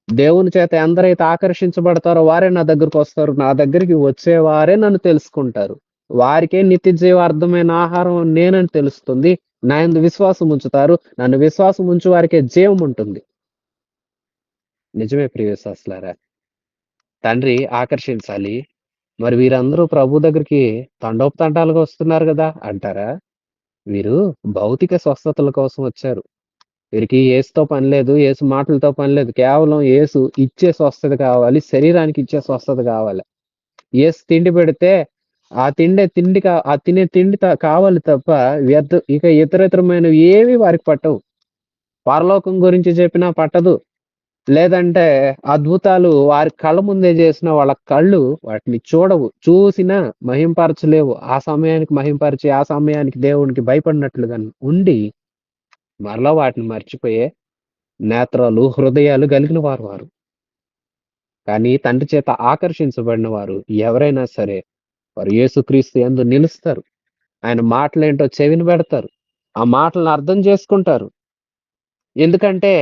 దేవుని చేత ఎందరైతే ఆకర్షించబడతారో వారే నా దగ్గరకొస్తారు. నా దగ్గరికి వచ్చేవారే నన్ను తెలుసుకుంటారు. వారికే నిత్య జీవార్థమైన ఆహారం నేనని తెలుస్తుంది. నా యందు విశ్వాసం ఉంచుతారు. నన్ను విశ్వాసం ఉంచు వారికే జీవం ఉంటుంది. నిజమే ప్రియ విశ్వాసులారా. తండ్రి ఆకర్షించాలి. మరి వీరందరూ ప్రభు దగ్గరికి తండోపతండాలుగా వస్తున్నారు గదా! అంటారా? వీరు భౌతిక స్వస్థతల కోసం వచ్చారు. వీరికి యేసుతో పని లేదు. యేసు మాటలతో పని లేదు. కేవలం యేసు ఇచ్చే స్వస్థత కావాలి. శరీరానికి ఇచ్చే స్వస్థత కావాలి. యేసు తిండి పెడితే ఆ తినే తిండి కావాలి తప్ప ఇక ఇతరితరమైనవి ఏవి వారికి పట్టవు. పరలోకం గురించి చెప్పినా పట్టదు. లేదంటే అద్భుతాలు వారి కళ్ళ ముందే చేసిన వాళ్ళ కళ్ళు వాటిని చూడవు. చూసినా మహింపరచలేవు. ఆ సమయానికి మహింపరిచి, ఆ సమయానికి దేవునికి భయపడినట్లుగా ఉండి మరలా వాటిని మర్చిపోయే నేత్రాలు, హృదయాలు కలిగిన వారు. కానీ తండ్రి చేత ఆకర్షించబడిన వారు ఎవరైనా సరే వారు యేసుక్రీస్తు యందు నిలుస్తారు. ఆయన మాటలేంటో చెవిన పెడతారు. ఆ మాటలను అర్థం చేసుకుంటారు. ఎందుకంటే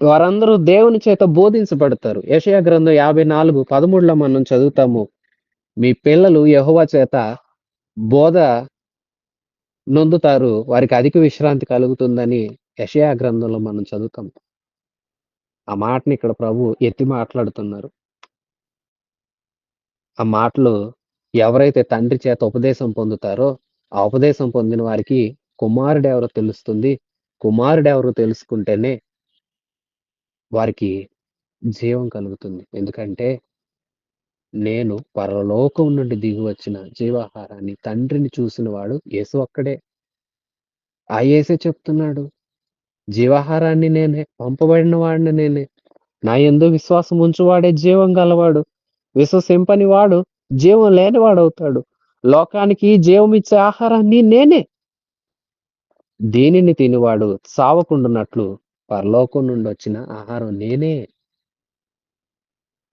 వారందరూ దేవుని చేత బోధించబడతారు. యెషయా గ్రంథం 54:13లో మనం చదువుతాము. మీ పిల్లలు యెహోవా చేత బోధ నొందుతారు. వారికి అధిక విశ్రాంతి కలుగుతుందని యెషయా గ్రంథంలో మనం చదువుతాం. ఆ మాటని ఇక్కడ ప్రభు ఎత్తి మాట్లాడుతున్నారు. ఆ మాటలు ఎవరైతే తండ్రి చేత ఉపదేశం పొందుతారో, ఆ ఉపదేశం పొందిన వారికి కుమారుడెవరో తెలుస్తుంది. కుమారుడెవరో తెలుసుకుంటేనే వారికి జీవం కలుగుతుంది. ఎందుకంటే, నేను పరలోకం నుండి దిగి వచ్చిన జీవాహారాన్ని తండ్రిని చూసినవాడు యేసు ఒక్కడే. ఆ యేసే చెప్తున్నాడు. జీవాహారాన్ని నేనే, పంపబడిన వాడిని నేనే. నా యందు విశ్వాసం ఉంచువాడే జీవం గలవాడు. విశ్వసింపని వాడు జీవం లేనివాడవుతాడు. లోకానికి జీవమిచ్చే ఆహారాన్ని నేనే. దీనిని తినివాడు సావకుండునట్లు పరలోకం నుండొచ్చిన ఆహారం నేనే.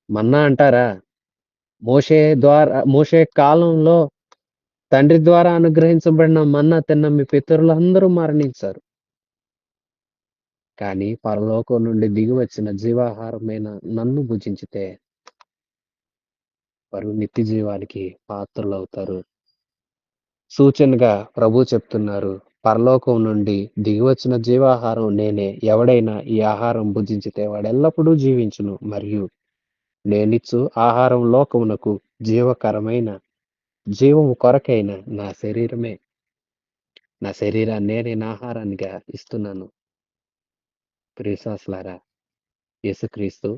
మన్నా అంటారా? మోషే కాలంలో తండ్రి ద్వారా అనుగ్రహించబడిన మన్నా తిన్న మీ పితరులందరూ మరణించారు. కానీ పరలోకం నుండి దిగి వచ్చిన జీవాహారమైన నన్ను భుజించితే వారు నిత్య జీవానికి పాత్రులవుతారు. సూచనగా ప్రభువు చెప్తున్నారు. పరలోకం నుండి దిగివచ్చిన జీవాహారం నేనే. ఎవడైనా ఈ ఆహారం భుజించితే వాడెల్లప్పుడూ జీవించును. మరియు నేనిచ్చు ఆహారం లోకమునకు జీవకరమైన, జీవము కొరకైన నా శరీరమే. నా శరీరాన్నే నేను ఆహారానిగా ఇస్తున్నాను. ప్రియశ్వాసులారా, యేసుక్రీస్తు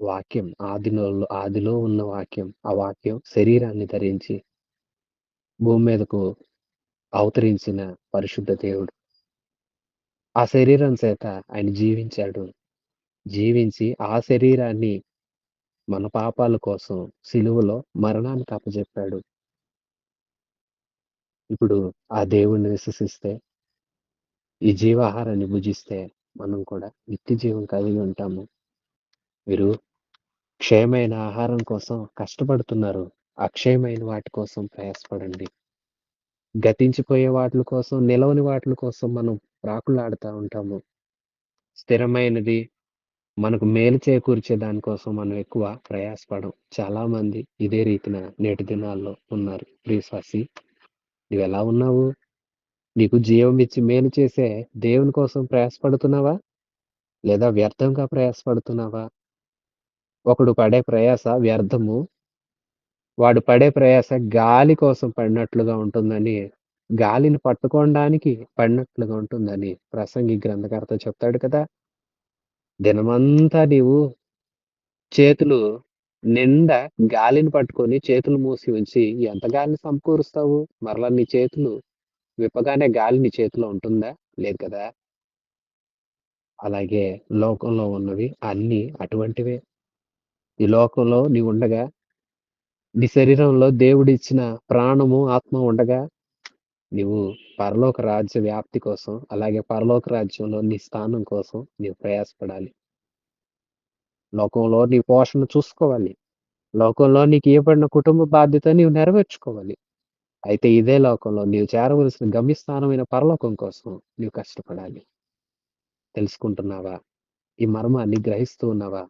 వాక్యం ఆదిలో ఉన్న వాక్యం. ఆ వాక్యం శరీరాన్ని ధరించి భూమి మీదకు అవతరించిన పరిశుద్ధ దేవుడు. ఆ శరీరం చేత ఆయన జీవించాడు. జీవించి ఆ శరీరాన్ని మన పాపాల కోసం సిలువలో మరణానికి అప్పజెప్పాడు. ఇప్పుడు ఆ దేవుణ్ణి విశ్వసిస్తే, ఈ జీవాహారాన్ని భుజిస్తే మనం కూడా నిత్య జీవం కలిగి ఉంటాము. మీరు క్షయమైన ఆహారం కోసం కష్టపడుతున్నారు. అక్షయమైన వాటి కోసం ప్రయాసపడండి. గతించిపోయే వాటిల కోసం, నిలవని వాటిల కోసం మనం ప్రాకులాడుతా ఉంటాము. స్థిరమైనది మనకు మేలు చేకూర్చే దానికోసం మనం ఎక్కువ ప్రయాసపడం. చాలామంది ఇదే రీతిన నేటి దినాల్లో ఉన్నారు. ప్రియశ్వాసి, నువ్వెలా ఉన్నావు? నీకు జీవం ఇచ్చి మేలు చేసే దేవుని కోసం ప్రయాసపడుతున్నావా? లేదా వ్యర్థంగా ప్రయాసపడుతున్నావా? ఒకడు పడే ప్రయాస వ్యర్థము. వాడు పడే ప్రయాస గాలి కోసం పడినట్లుగా ఉంటుందని, గాలిని పట్టుకోవడానికి పడినట్లుగా ఉంటుందని ప్రసంగి గ్రంథకర్త చెప్తాడు కదా! దినమంతా నీవు చేతులు నిండా గాలిని పట్టుకొని చేతులు మూసి ఉంచి ఎంత గాలిని సమకూరుస్తావు? మరలా నీ చేతులు విప్పగానే గాలి నీ చేతిలో ఉంటుందా? లేదు కదా! అలాగే లోకంలో ఉన్నవి అన్నీ అటువంటివే. ఈ లోకంలో నీవుండగా, నీ శరీరంలో దేవుడిచ్చిన ప్రాణము, ఆత్మ ఉండగా, నీవు పరలోక రాజ్య వ్యాప్తి కోసం, అలాగే పరలోక రాజ్యంలో నీ స్థానం కోసం నీవు ప్రయాసపడాలి. లోకంలో నీ పోషణ చూసుకోవాలి. లోకంలో నీకు ఇయ్యబడిన కుటుంబ బాధ్యత నీవు నెరవేర్చుకోవాలి. అయితే ఇదే లోకంలో నీవు చేరవలసిన గమ్యస్థానమైన పరలోకం కోసం నీవు కష్టపడాలి. తెలుసుకుంటున్నావా? ఈ మర్మాన్ని గ్రహిస్తూ ఉన్నావా?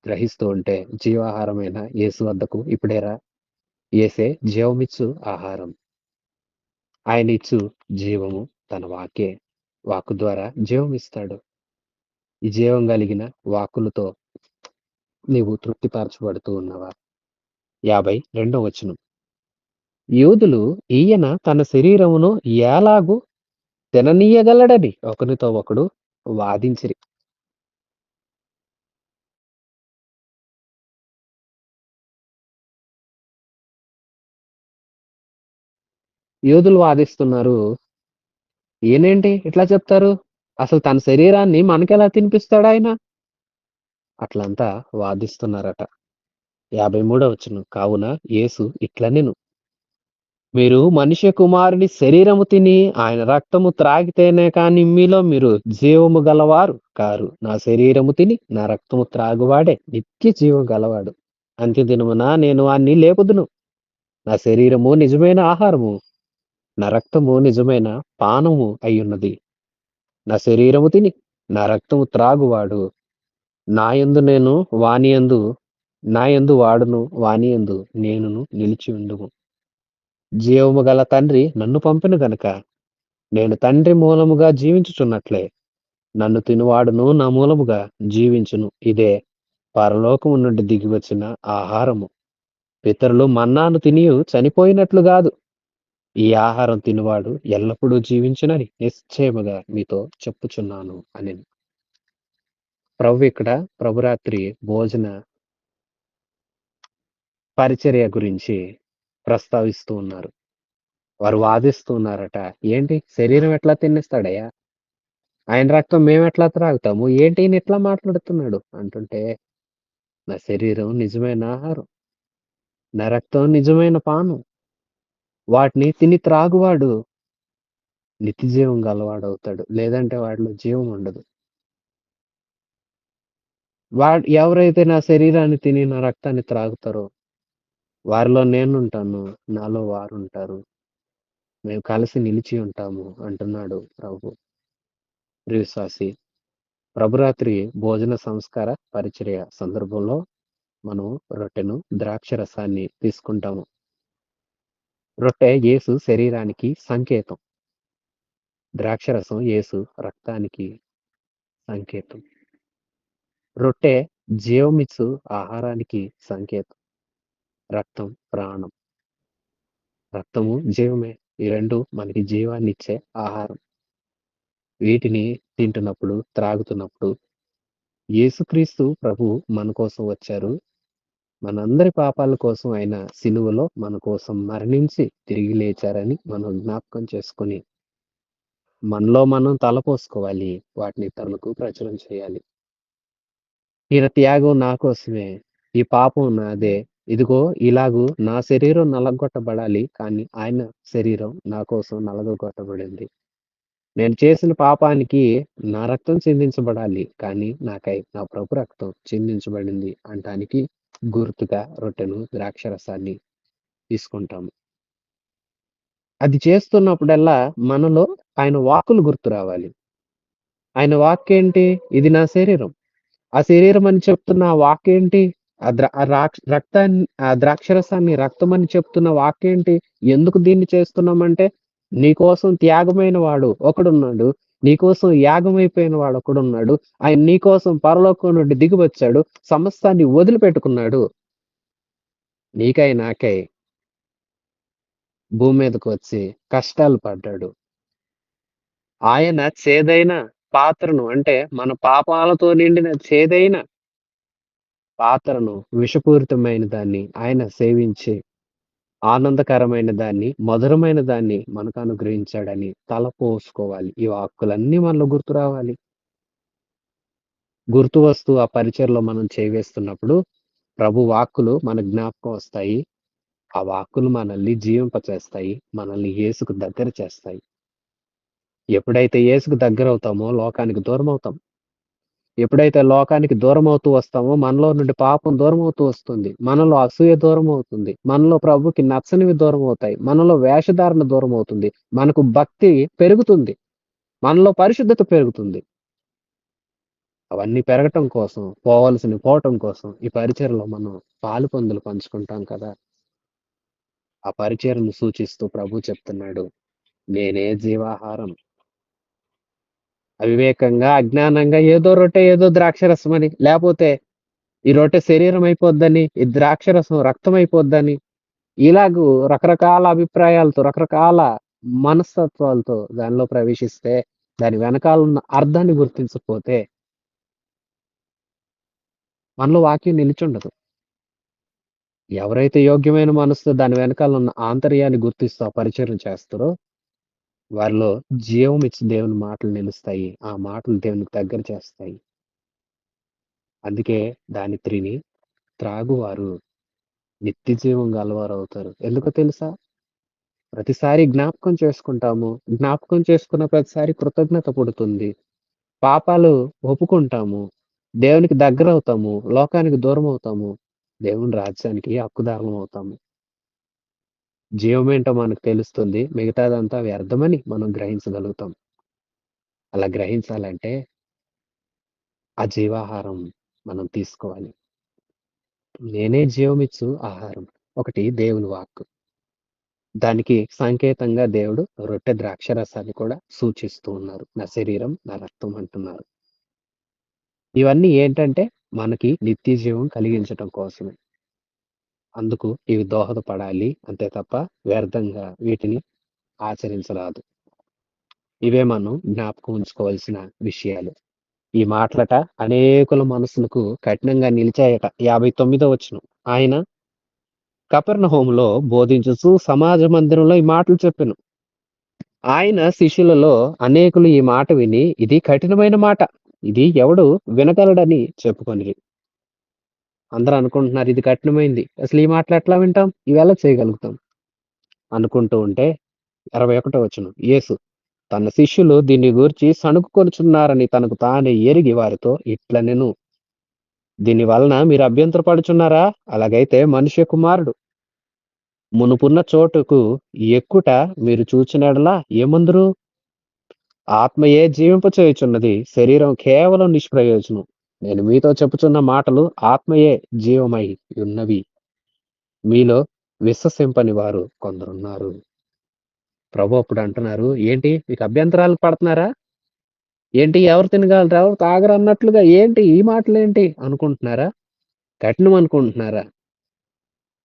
గ్రహిస్తూ ఉంటే జీవాహారమైన యేసు వద్దకు ఇప్పుడే రా. యేసే జీవమిచ్చు ఆహారం. ఆయన ఇచ్చు జీవము తన వాక్కే. వాక్కు ద్వారా జీవమిస్తాడు. ఈ జీవం కలిగిన వాక్కులతో నీవు తృప్తిపరచబడుతూ ఉన్నావా? 52వ వచనం. యూదులు ఈయన తన శరీరమును ఎలాగు తిననీయగలడని ఒకనితో ఒకడు వాదించిరి. యూదులు వాదిస్తున్నారు. ఈయనేంటి ఇట్లా చెప్తారు? అసలు తన శరీరాన్ని మనకెలా తినిపిస్తాడాయన? అట్లంతా వాదిస్తున్నారట. 53వ వచనం. కావున యేసు ఇట్లనెను. మీరు మనుష్య కుమారుని శరీరము తిని ఆయన రక్తము త్రాగితేనే కాని మీలో మీరు జీవము గలవారు కారు. నా శరీరము తిని నా రక్తము త్రాగువాడే నిత్య జీవం గలవాడు. అంత్యదినమున నేను వాణ్ణి లేపుదును. నా శరీరము నిజమైన ఆహారము, నా రక్తము నిజమైన పానము అయ్యున్నది. నా శరీరము తిని నా రక్తము త్రాగువాడు నాయందు నేను వానియందు, నాయందు వాడును వానియందు నేనును నిలిచి ఉండుము. జీవము గల తండ్రి నన్ను పంపెను గనుక నేను తండ్రి మూలముగా జీవించుచున్నట్లే నన్ను తినువాడును నా మూలముగా జీవించును. ఇదే పరలోకము నుండి దిగివచ్చిన ఆహారము. పితరులు మన్నాను తినియు చనిపోయినట్లు గాదు. ఈ ఆహారం తినువాడు ఎల్లప్పుడూ జీవించునని నిశ్చయముగా మీతో చెప్పుచున్నాను అనెను. ఇక్కడ ప్రభురాత్రి భోజన పరిచర్య గురించి ప్రస్తావిస్తూ ఉన్నారు. వారు వాదిస్తూ ఉన్నారట. ఏంటి శరీరం ఎట్లా తినేస్తాడయ్యా? ఆయన రక్తం మేమెట్లా త్రాగుతాము? ఏంటి ఈయన ఇట్లా మాట్లాడుతున్నాడు? అంటుంటే, నా శరీరం నిజమైన ఆహారం. నా రక్తం నిజమైన పానం. వాటిని తిని త్రాగువాడు నిత్యజీవం గలవాడవుతాడు. లేదంటే వాడిలో జీవం ఉండదు. ఎవరైతే నా శరీరాన్ని తిని నా రక్తాన్ని త్రాగుతారో వారిలో నేనుంటాను. నాలో వారుంటారు. మేము కలిసి నిలిచి ఉంటాము అంటున్నాడు ప్రభు. ప్రియవిశ్వాసి, ప్రభురాత్రి భోజన సంస్కార పరిచర్య సందర్భంలో మనం రొట్టెను, ద్రాక్షరసాన్ని తీసుకుంటాము. రొట్టె యేసు శరీరానికి సంకేతం. ద్రాక్షరసం యేసు రక్తానికి సంకేతం. రొట్టె జీవమిచ్చు ఆహారానికి సంకేతం. రక్తం ప్రాణం. రక్తము జీవమే. ఈ 2 మనకి జీవాన్నిచ్చే ఆహారం. వీటిని తింటున్నప్పుడు, త్రాగుతున్నప్పుడు యేసుక్రీస్తు ప్రభువు మన కోసం వచ్చారు. మనందరి పాపాల కోసం ఆయన సిలువలో మన కోసం మరణించి తిరిగి లేచారని మనం జ్ఞాపకం చేసుకొని, మనలో మనం తలపోసుకోవాలి. వాటిని ఇతరులకు ప్రచురం చేయాలి. ఈయన త్యాగం నా కోసమే. ఈ పాపం నాదే. ఇదిగో ఇలాగు నా శరీరం నలగొట్టబడాలి. కానీ ఆయన శరీరం నా కోసం నలగగొట్టబడింది. నేను చేసిన పాపానికి నా రక్తం చిందించబడాలి. కానీ నాకై నా ప్రభు రక్తం చిందించబడింది అనటానికి గుర్తుగా రొట్టెను, ద్రాక్షరసాన్ని తీసుకుంటాము. అది చేస్తున్నప్పుడల్లా మనలో ఆయన వాక్కులు గుర్తు రావాలి. ఆయన వాక్కేంటి? ఇది నా శరీరం. ఆ శరీరం అని చెప్తున్న ఆ వాక్కేంటి? ఆ ద్ర ఆ రాక్ష రక్తాన్ని ఆ ద్రాక్షరసాన్ని రక్తమని చెప్తున్న వాక్కేంటి? ఎందుకు దీన్ని చేస్తున్నామంటే, నీకోసం త్యాగమైన వాడు ఒకడున్నాడు. నీకోసం యాగమైపోయిన వాడొకడున్నాడు. ఆయన నీకోసం పరలోకం నుండి దిగివచ్చాడు. సమస్తాన్ని వదిలిపెట్టుకున్నాడు. నీకై, నాకై భూమి మీదకు వచ్చి కష్టాలు పడ్డాడు. ఆయన చేదైన పాత్రను అంటే మన పాపాలతో నిండిన చేదైన పాత్రను విషపూరితమైన దాన్ని ఆయన సేవించి ఆనందకరమైన దాన్ని, మధురమైన దాన్ని మనకు అనుగ్రహించాడని తలపోసుకోవాలి. ఈ వాక్కులన్నీ మనలో గుర్తు రావాలి. గుర్తు వస్తూ ఆ పరిచయలో మనం చేవేస్తున్నప్పుడు ప్రభు వాక్కులు మన జ్ఞాపకం వస్తాయి. ఆ వాక్కులు మనల్ని జీవింపచేస్తాయి. మనల్ని యేసుకు దగ్గర చేస్తాయి. ఎప్పుడైతే యేసుకు దగ్గరవుతామో లోకానికి దూరమవుతాం. ఎప్పుడైతే లోకానికి దూరమవుతూ వస్తామో మనలో నుండి పాపం దూరమవుతూ వస్తుంది. మనలో అసూయ దూరమవుతుంది. మనలో ప్రభుకి నచ్చనివి దూరమవుతాయి. మనలో వేషధారణ దూరమవుతుంది. మనకు భక్తి పెరుగుతుంది. మనలో పరిశుద్ధత పెరుగుతుంది. అవన్నీ పెరగటం కోసం, పోవాల్సినవి పోవటం కోసం ఈ పరిచర్యలో మనం పాలుపందులు పంచుకుంటాం కదా! ఆ పరిచర్యను సూచిస్తూ ప్రభు చెప్తున్నాడు. నేనే జీవాహారం. అవివేకంగా, అజ్ఞానంగా ఏదో రొట్టె, ఏదో ద్రాక్షరసమని, లేపోతే ఈ రొట్టె శరీరం అయిపోద్దని, ఈ ద్రాక్షరసం రక్తం అయిపోద్దని, ఇలాగూ రకరకాల అభిప్రాయాలతో, రకరకాల మనస్తత్వాలతో దానిలో ప్రవేశిస్తే, దాని వెనకాలన్న అర్థాన్ని గుర్తించకపోతే, మనలో వాక్యం నిలిచుండదు. ఎవరైతే యోగ్యమైన మనసుతో దాని వెనకాలన్న ఆంతర్యాన్ని గుర్తిస్తూ ఆ పరిచర్య చేస్తారో, వారిలో జీవం ఇచ్చి దేవుని మాటలు నిలుస్తాయి. ఆ మాటలు దేవునికి దగ్గర చేస్తాయి. అందుకే దాన్ని త్రాగువారు నిత్యజీవం గలవారవుతారు. ఎందుకో తెలుసా? ప్రతిసారి జ్ఞాపకం చేసుకుంటాము. జ్ఞాపకం చేసుకున్న ప్రతిసారి కృతజ్ఞత పుడుతుంది. పాపాలు ఒప్పుకుంటాము. దేవునికి దగ్గరవుతాము. లోకానికి దూరమవుతాము. దేవుని రాజ్యానికి హక్కుదారులమవుతాము. జీవమేంటో మనకు తెలుస్తుంది. మిగతాదంతా వ్యర్థమని మనం గ్రహించగలుగుతాం. అలా గ్రహించాలంటే ఆ జీవాహారం మనం తీసుకోవాలి. నేనే జీవమిచ్చు ఆహారం. ఒకటి దేవుని వాక్కు. దానికి సంకేతంగా దేవుడు రొట్టె ద్రాక్షరసాన్ని కూడా సూచిస్తూ ఉన్నారు. నా శరీరం, నా రక్తం అంటున్నారు. ఇవన్నీ ఏంటంటే మనకి నిత్య జీవం కలిగించటం కోసమే. అందుకు ఇవి దోహదపడాలి అంతే తప్ప వ్యర్థంగా వీటిని ఆచరించరాదు. ఇవే మనం జ్ఞాపకం ఉంచుకోవాల్సిన విషయాలు. ఈ మాటలట అనేకుల మనసులకు కఠినంగా నిలిచాయట. 59వ వచనం. ఆయన కపెర్నహూములో బోధించుచు సమాజ మందిరంలో ఈ మాటలు చెప్పెను. ఆయన శిష్యులలో అనేకులు ఈ మాట విని, ఇది కఠినమైన మాట. ఇది ఎవడు వినగలడని చెప్పుకొనిరి. అందరూ అనుకుంటున్నారు ఇది కఠినమైంది. అసలు ఈ మాటలు ఎట్లా వింటాం? ఇవెలా చేయగలుగుతాం? అనుకుంటూ ఉంటే 21వ వచనం. యేసు తన శిష్యులు దీన్ని గూర్చి సణుగుకొనుచున్నారని తనకు తానే ఎరిగి వారితో ఇట్లనెను. దీని వలన మీరు అభ్యంతరపడుచున్నారా? అలాగైతే మనుష్య కుమారుడు మునుపున్న చోటుకు ఎక్కుట మీరు చూచిన యెడల ఏమందురు? ఆత్మయే జీవింపచేయుచున్నది. శరీరం కేవలం నిష్ప్రయోజనం. నేను మీతో చెప్పుచున్న మాటలు ఆత్మయే జీవమై ఉన్నవి. మీలో విశ్వసింపని వారు కొందరున్నారు. ప్రభు అప్పుడు అంటున్నారు, ఏంటి మీకు అభ్యంతరాలు పడుతున్నారా? ఏంటి ఎవరు తినగలరు? ఎవరు తాగరు అన్నట్లుగా ఏంటి ఈ మాటలేంటి అనుకుంటున్నారా? కఠినం అనుకుంటున్నారా?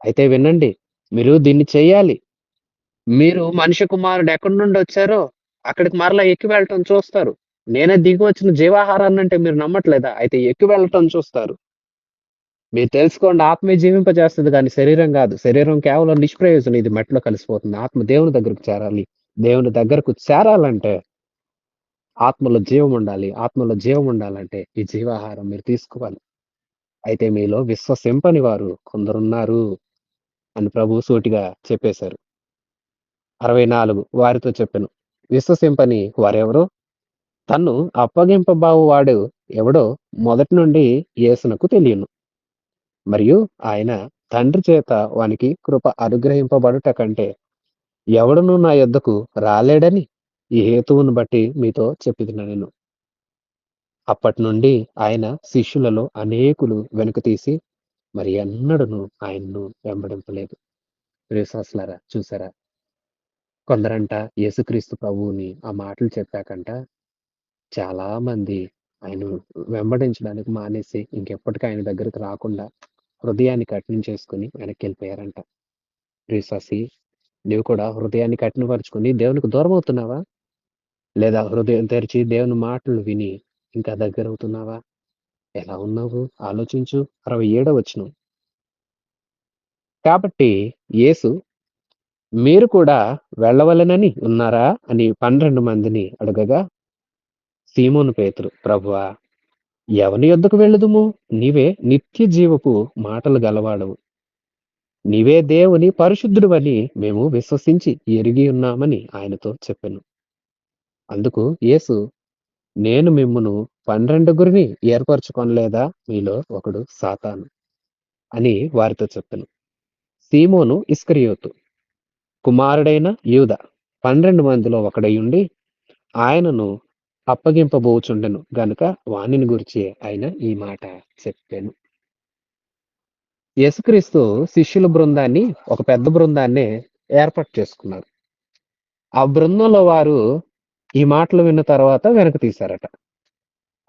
అయితే వినండి. మీరు దీన్ని చెయ్యాలి. మీరు మనిషి కుమారుడు ఎక్కడి నుండొచ్చారో అక్కడికి మరలా ఎక్కి వెళ్ళటం చూస్తారు. నేనే దిగి వచ్చిన జీవాహారాన్నంటే మీరు నమ్మట్లేదా? అయితే ఎక్కి వెళ్ళటం చూస్తారు. మీరు తెలుసుకోండి ఆత్మే జీవింపజేస్తది గానీ శరీరం గాదు. శరీరం కేవలం నిష్ప్రయోజనం. ఇది మట్టిలో కలిసిపోతుంది. ఆత్మ దేవుని దగ్గరకు చేరాలి. దేవుని దగ్గరకు చేరాలంటే ఆత్మలో జీవం ఉండాలి. ఆత్మలో జీవం ఉండాలంటే ఈ జీవాహారం మీరు తీసుకోవాలి. అయితే మీలో విశ్వసింపని వారు కొందరున్నారు అని ప్రభువు సూటిగా చెప్పేశారు. 64 వారితో చెప్పెను. విశ్వసింపని వారెవరు? తన్ను అప్పగింపబావు వాడు ఎవడో మొదటి నుండి యేసునకు తెలియను. మరియు ఆయన తండ్రి చేత వానికి కృప అనుగ్రహింపబడుట కంటే ఎవడును నా యొద్దకు రాలేడని ఈ హేతువును బట్టి మీతో చెప్పిదునెను. అప్పటి నుండి ఆయన శిష్యులలో అనేకులు వెనుక తీసి మరి ఎన్నడూను ఆయన్ను వెంబడింపలేదు. విశ్వాసులారా చూసారా? కొందరంట యేసుక్రీస్తు ప్రభువుని ఆ మాటలు చెప్పాకంట చాలా మంది ఆయన వెంబడించడానికి మానేసి ఇంకెప్పటికి ఆయన దగ్గరికి రాకుండా హృదయాన్ని కఠినం చేసుకొని వెనక్కెళ్ళిపోయారంట. విశ్వాసి నువ్వు కూడా హృదయాన్ని కఠినపరుచుకొని దేవునికి దూరం అవుతున్నావా? లేదా హృదయం తెరిచి దేవుని మాటలు విని ఇంకా దగ్గరవుతున్నావా? ఎలా ఉన్నావు? ఆలోచించు. 67వ వచనం. కాబట్టి యేసు మీరు కూడా వెళ్ళవలెనని ఉన్నారా? అని 12 మందిని అడగగా సీమోను పేతురు ప్రభువా ఎవని యొద్దకు వెళ్ళుదుము? నీవే నిత్య జీవపు మాటలు గలవాడవు. నీవే దేవుని పరిశుద్ధుడివని మేము విశ్వసించి ఎరిగి ఉన్నామని ఆయనతో చెప్పెను. అందుకు యేసు నేను మిమ్మును 12 ఏర్పరచుకొనలేదా? మీలో ఒకడు సాతాను అని వారితో చెప్పెను. సీమోను ఇస్కరియోతు కుమారుడైన యూదా 12 మందిలో ఒకడై ఉండి ఆయనను అప్పగింపబోచుండెను గనుక వానిని గురించి ఆయన ఈ మాట చెప్పాను. యేసుక్రీస్తు శిష్యుల బృందాన్ని ఒక పెద్ద బృందాన్ని ఏర్పాటు చేసుకున్నారు. ఆ బృందంలో వారు ఈ మాటలు విన్న తర్వాత వెనక్కి తీశారట.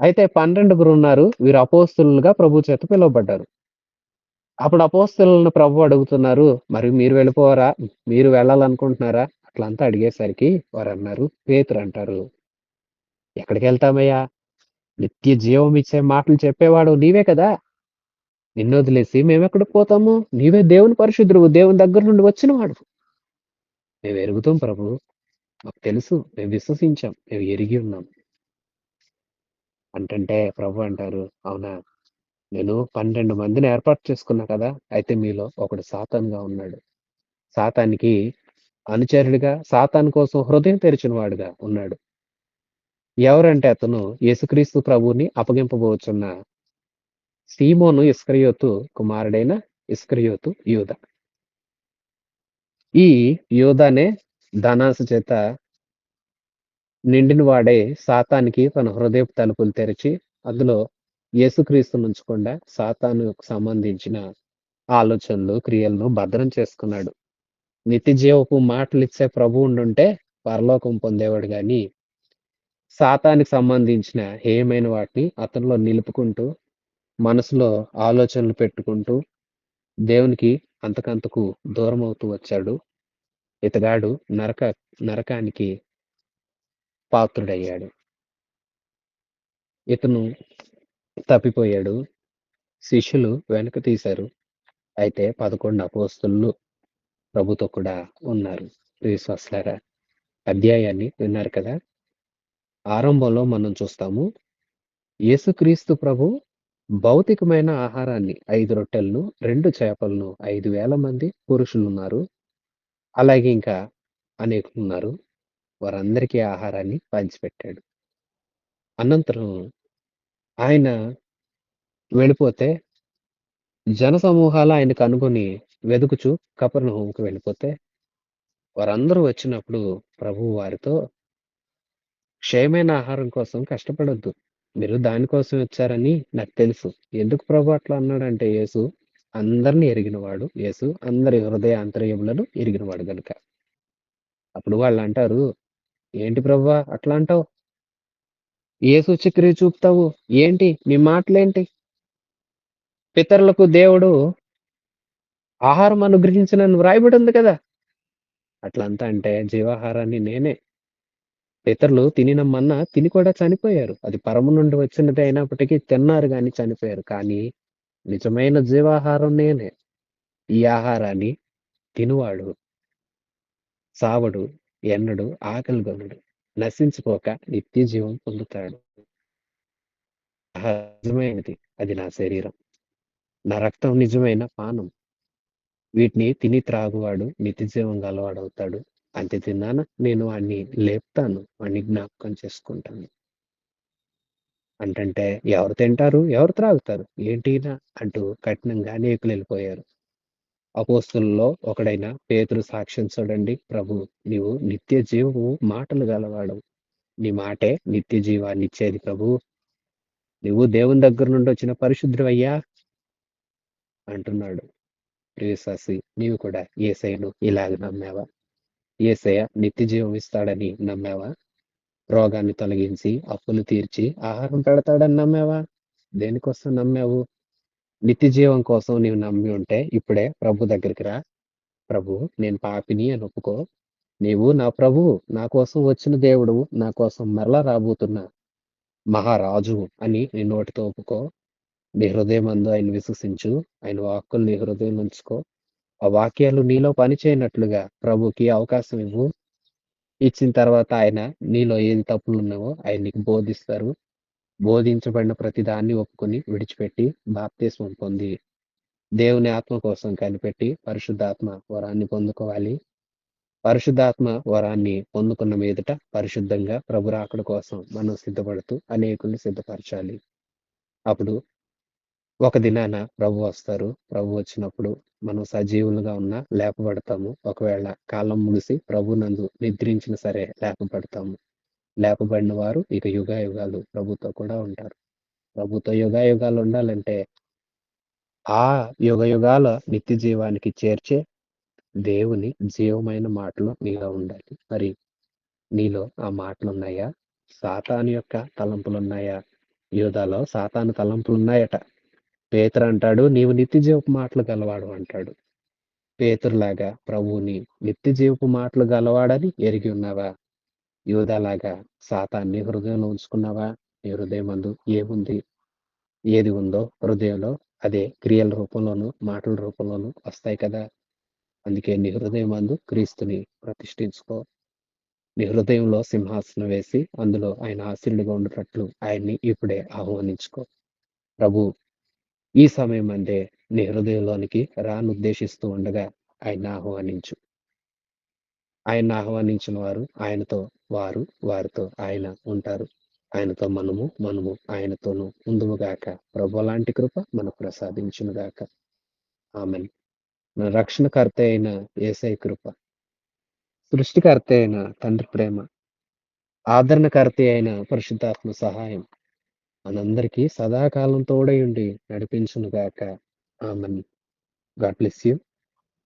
అయితే 12 ఉన్నారు. వీరు అపోస్తలులుగా ప్రభు చేత పిలువబడ్డారు. అప్పుడు అపోస్తలులను ప్రభు అడుగుతున్నారు, మరి మీరు వెళ్ళిపోవరా? మీరు వెళ్ళాలనుకుంటున్నారా? అట్లంతా అడిగేసరికి వారన్నారు, పేతురు అంటారు, ఎక్కడికెళ్తామయ్యా? నిత్య జీవం ఇచ్చే మాటలు చెప్పేవాడు నీవే కదా! నిన్నొదిలేసి మేమెక్కడికి పోతాము? నీవే దేవుని పరిశుద్ధుడవు. దేవుని దగ్గర నుండి వచ్చిన వాడవు. మేము ఎరుగుతాం ప్రభు. మాకు తెలుసు. మేము విశ్వసించాం. మేము ఎరిగి ఉన్నాం. అంటంటే ప్రభు అంటారు, అవునా? నేను 12 మందిని ఏర్పాటు చేసుకున్నా కదా! అయితే మీలో ఒకడు సాతానుగా ఉన్నాడు. సాతానికి అనుచరుడిగా, సాతాను కోసం హృదయం తెరిచిన వాడుగా ఉన్నాడు. ఎవరంటే అతను యేసుక్రీస్తు ప్రభువుని అప్పగింపబోచున్న సీమోను ఇస్కరియోతు కుమారుడైన ఇస్కరియోతు యూదా. ఈ యూదానే ధనాశ చేత నిండిన వాడై సాతానికి తన హృదయపు తలుపులు తెరిచి అందులో యేసుక్రీస్తును ఉంచకుండా సాతానుకు సంబంధించిన ఆలోచనలు, క్రియలను భద్రం చేసుకున్నాడు. నిత్య జీవపు మాటలిచ్చే ప్రభువుండుంటే పరలోకం పొందేవాడు గానీ, సాతానికి సంబంధించిన హేయమైన వాటిని అతనిలో నిలుపుకుంటూ, మనసులో ఆలోచనలు పెట్టుకుంటూ, దేవునికి అంతకంతకు దూరమవుతూ వచ్చాడు. ఇతగాడు నరకానికి పాత్రుడయ్యాడు. ఇతను తప్పిపోయాడు. శిష్యులు వెనక్కి తీశారు. అయితే 11 అపోస్తలులు ప్రభుతో కూడా ఉన్నారు. విశ్వాసులారా, అధ్యాయాన్ని విన్నారు కదా! ఆరంభంలో మనం చూస్తాము. యేసుక్రీస్తు ప్రభు భౌతికమైన ఆహారాన్ని 5 రొట్టెలను, 2 చేపలను 5,000 మంది పురుషులున్నారు. అలాగే ఇంకా అనేకులున్నారు. వారందరికీ ఆహారాన్ని పంచిపెట్టాడు. అనంతరం ఆయన వెళ్ళిపోతే జనసమూహాలు ఆయన కనుగొని వెదుకుచు కపెర్నహూముకు వెళ్ళిపోతే, వారందరూ వచ్చినప్పుడు ప్రభువు వారితో, "క్షయమైన ఆహారం కోసం కష్టపడొద్దు. మీరు దానికోసం వచ్చారని నాకు తెలుసు." ఎందుకు ప్రభు అట్లా అన్నాడంటే యేసు, అందరిని ఎరిగినవాడు యేసు. అందరి హృదయ అంతర్యములను ఎరిగినవాడు గనుక. అప్పుడు వాళ్ళంటారు, "ఏంటి ప్రభువా అట్లా అంటావు? ఏ సూచక్రియ చూపుతావు? ఏంటి నీ మాటలేంటి? పితరులకు దేవుడు ఆహారం అనుగ్రహించునని వ్రాయబడి ఉంది కదా!" అట్లంతా అంటే జీవాహారాన్ని నేనే. పితరులు తినిన మన్నా తిని కూడా చనిపోయారు. అది పరము నుండి వచ్చినదే అయినప్పటికీ తిన్నారు గాని చనిపోయారు. కానీ నిజమైన జీవాహారం నేనే. ఈ ఆహారాన్ని తినువాడు సావడు, ఎన్నడు ఆకలిగొనడు, నశించిపోక నిత్య జీవం పొందుతాడు. ఆహారం నిజమైనది. అది నా శరీరం. నా రక్తం నిజమైన పానం. వీటిని తిని త్రాగువాడు నిత్యజీవం గలవాడవుతాడు. అంత్య దినాన నేను వాడిని లేపుతాను. వాడిని జ్ఞాపకం చేసుకుంటాను. అంటంటే ఎవరు తింటారు? ఎవరు త్రాగుతారు? ఏంటీయన అంటూ కఠినంగా అనేకులెళ్ళిపోయారు. అపోస్తలుల్లో ఒకడైన పేతురు సాక్ష్యం చూడండి. ప్రభు, నీవు నిత్య జీవము మాటలు గలవాడవు. నీ మాటే నిత్య జీవాన్నిచ్చేది ప్రభూ. నువ్వు దేవుని దగ్గర నుండి వచ్చిన పరిశుద్ధుడవయ్యా అంటున్నాడు. ప్రియ విశ్వాసి, నీవు కూడా యేసయ్యను ఇలాగ నమ్మావా? యేసయ్య నిత్య జీవం ఇస్తాడని నమ్మావా? రోగాన్ని తొలగించి, అప్పులు తీర్చి, ఆహారం పెడతాడని నమ్మావా? దేనికోసం నమ్మావు? నిత్య జీవం కోసం నీవు నమ్మి ఉంటే ఇప్పుడే ప్రభు దగ్గరికి రా. ప్రభు, నేను పాపిని అని ఒప్పుకో. నీవు నా ప్రభువు, నా కోసం వచ్చిన దేవుడువు, నా కోసం మరలా రాబోతున్న మహారాజువు అని నీ నోటితో ఒప్పుకో. నీ హృదయమందు ఆయన విశ్వసించు. ఆయన వాక్కులు నీ హృదయంలో ఉంచుకో. ఆ వాక్యాలు నీలో పనిచేయనట్లుగా ప్రభుకి అవకాశం ఇవ్వు. ఇచ్చిన తర్వాత ఆయన నీలో ఏది తప్పులున్నావో ఆయన నీకు బోధిస్తారు. బోధించబడిన ప్రతి దాన్ని ఒప్పుకొని విడిచిపెట్టి బాప్తిస్మం పొంది దేవుని ఆత్మ కోసం కనిపెట్టి పరిశుద్ధాత్మ వరాన్ని పొందుకోవాలి. పరిశుద్ధాత్మ వరాన్ని పొందుకున్న మీదట పరిశుద్ధంగా ప్రభు రాకడ కోసం మనం సిద్ధపడుతూ అనేకుల్ని సిద్ధపరచాలి. అప్పుడు ఒక దినాన ప్రభు వస్తారు. ప్రభు వచ్చినప్పుడు మనం సజీవులుగా ఉన్నా లేపబడతాము. ఒకవేళ కాలం ముగిసి ప్రభునందు నిద్రించినా సరే లేపబడతాము. లేపబడిన వారు ఇక యుగాయుగాలు ప్రభుతో కూడా ఉంటారు. ప్రభుతో యుగాయుగాలు ఉండాలంటే ఆ యుగయుగాల నిత్య జీవానికి చేర్చే దేవుని జీవమైన మాటలు నీలో ఉండాలి. మరి నీలో ఆ మాటలున్నాయా? సాతాను యొక్క తలంపులున్నాయా? యూదాలో సాతాను తలంపులున్నాయట. పేతురు అంటాడు, నీవు నిత్య జీవపు మాటలు గలవాడు అంటాడు. పేతురులాగా ప్రభువుని నిత్య జీవపు మాటలు గలవాడని ఎరిగి ఉన్నావా? యూదాలాగా సాతాన్ని హృదయంలో ఉంచుకున్నావా? నీ హృదయమందు ఏముంది? ఏది ఉందో హృదయంలో అదే క్రియల రూపంలోను, మాటల రూపంలోను వస్తాయి కదా! అందుకే నీ హృదయమందు క్రీస్తుని ప్రతిష్ఠించుకో. నీ హృదయంలో సింహాసనం వేసి అందులో ఆయన ఆసీనుడిగా ఉండేటట్లు ఆయన్ని ఇప్పుడే ఆహ్వానించుకో. ప్రభు ఈ సమయమందే నీ హృదయంలోనికి రానుద్దేశిస్తూ ఉండగా ఆయన్ని ఆహ్వానించు. ఆయన్ని ఆహ్వానించిన వారు ఆయనతో, వారు వారితో ఆయన ఉంటారు. ఆయనతో మనము ఆయనతోనూ ఉందుముగాక. ప్రభు అలాంటి కృప మనకు ప్రసాదించునుగాక. ఆమేన్. మన రక్షణకర్త అయిన యేసయ్య కృప, సృష్టికర్త అయిన తండ్రి ప్రేమ, ఆదరణకర్త అయిన పరిశుద్ధాత్మ సహాయం మనందరికీ సదాకాలం తోడై ఉండి నడిపించునుగాక. ఆమేన్. God bless you.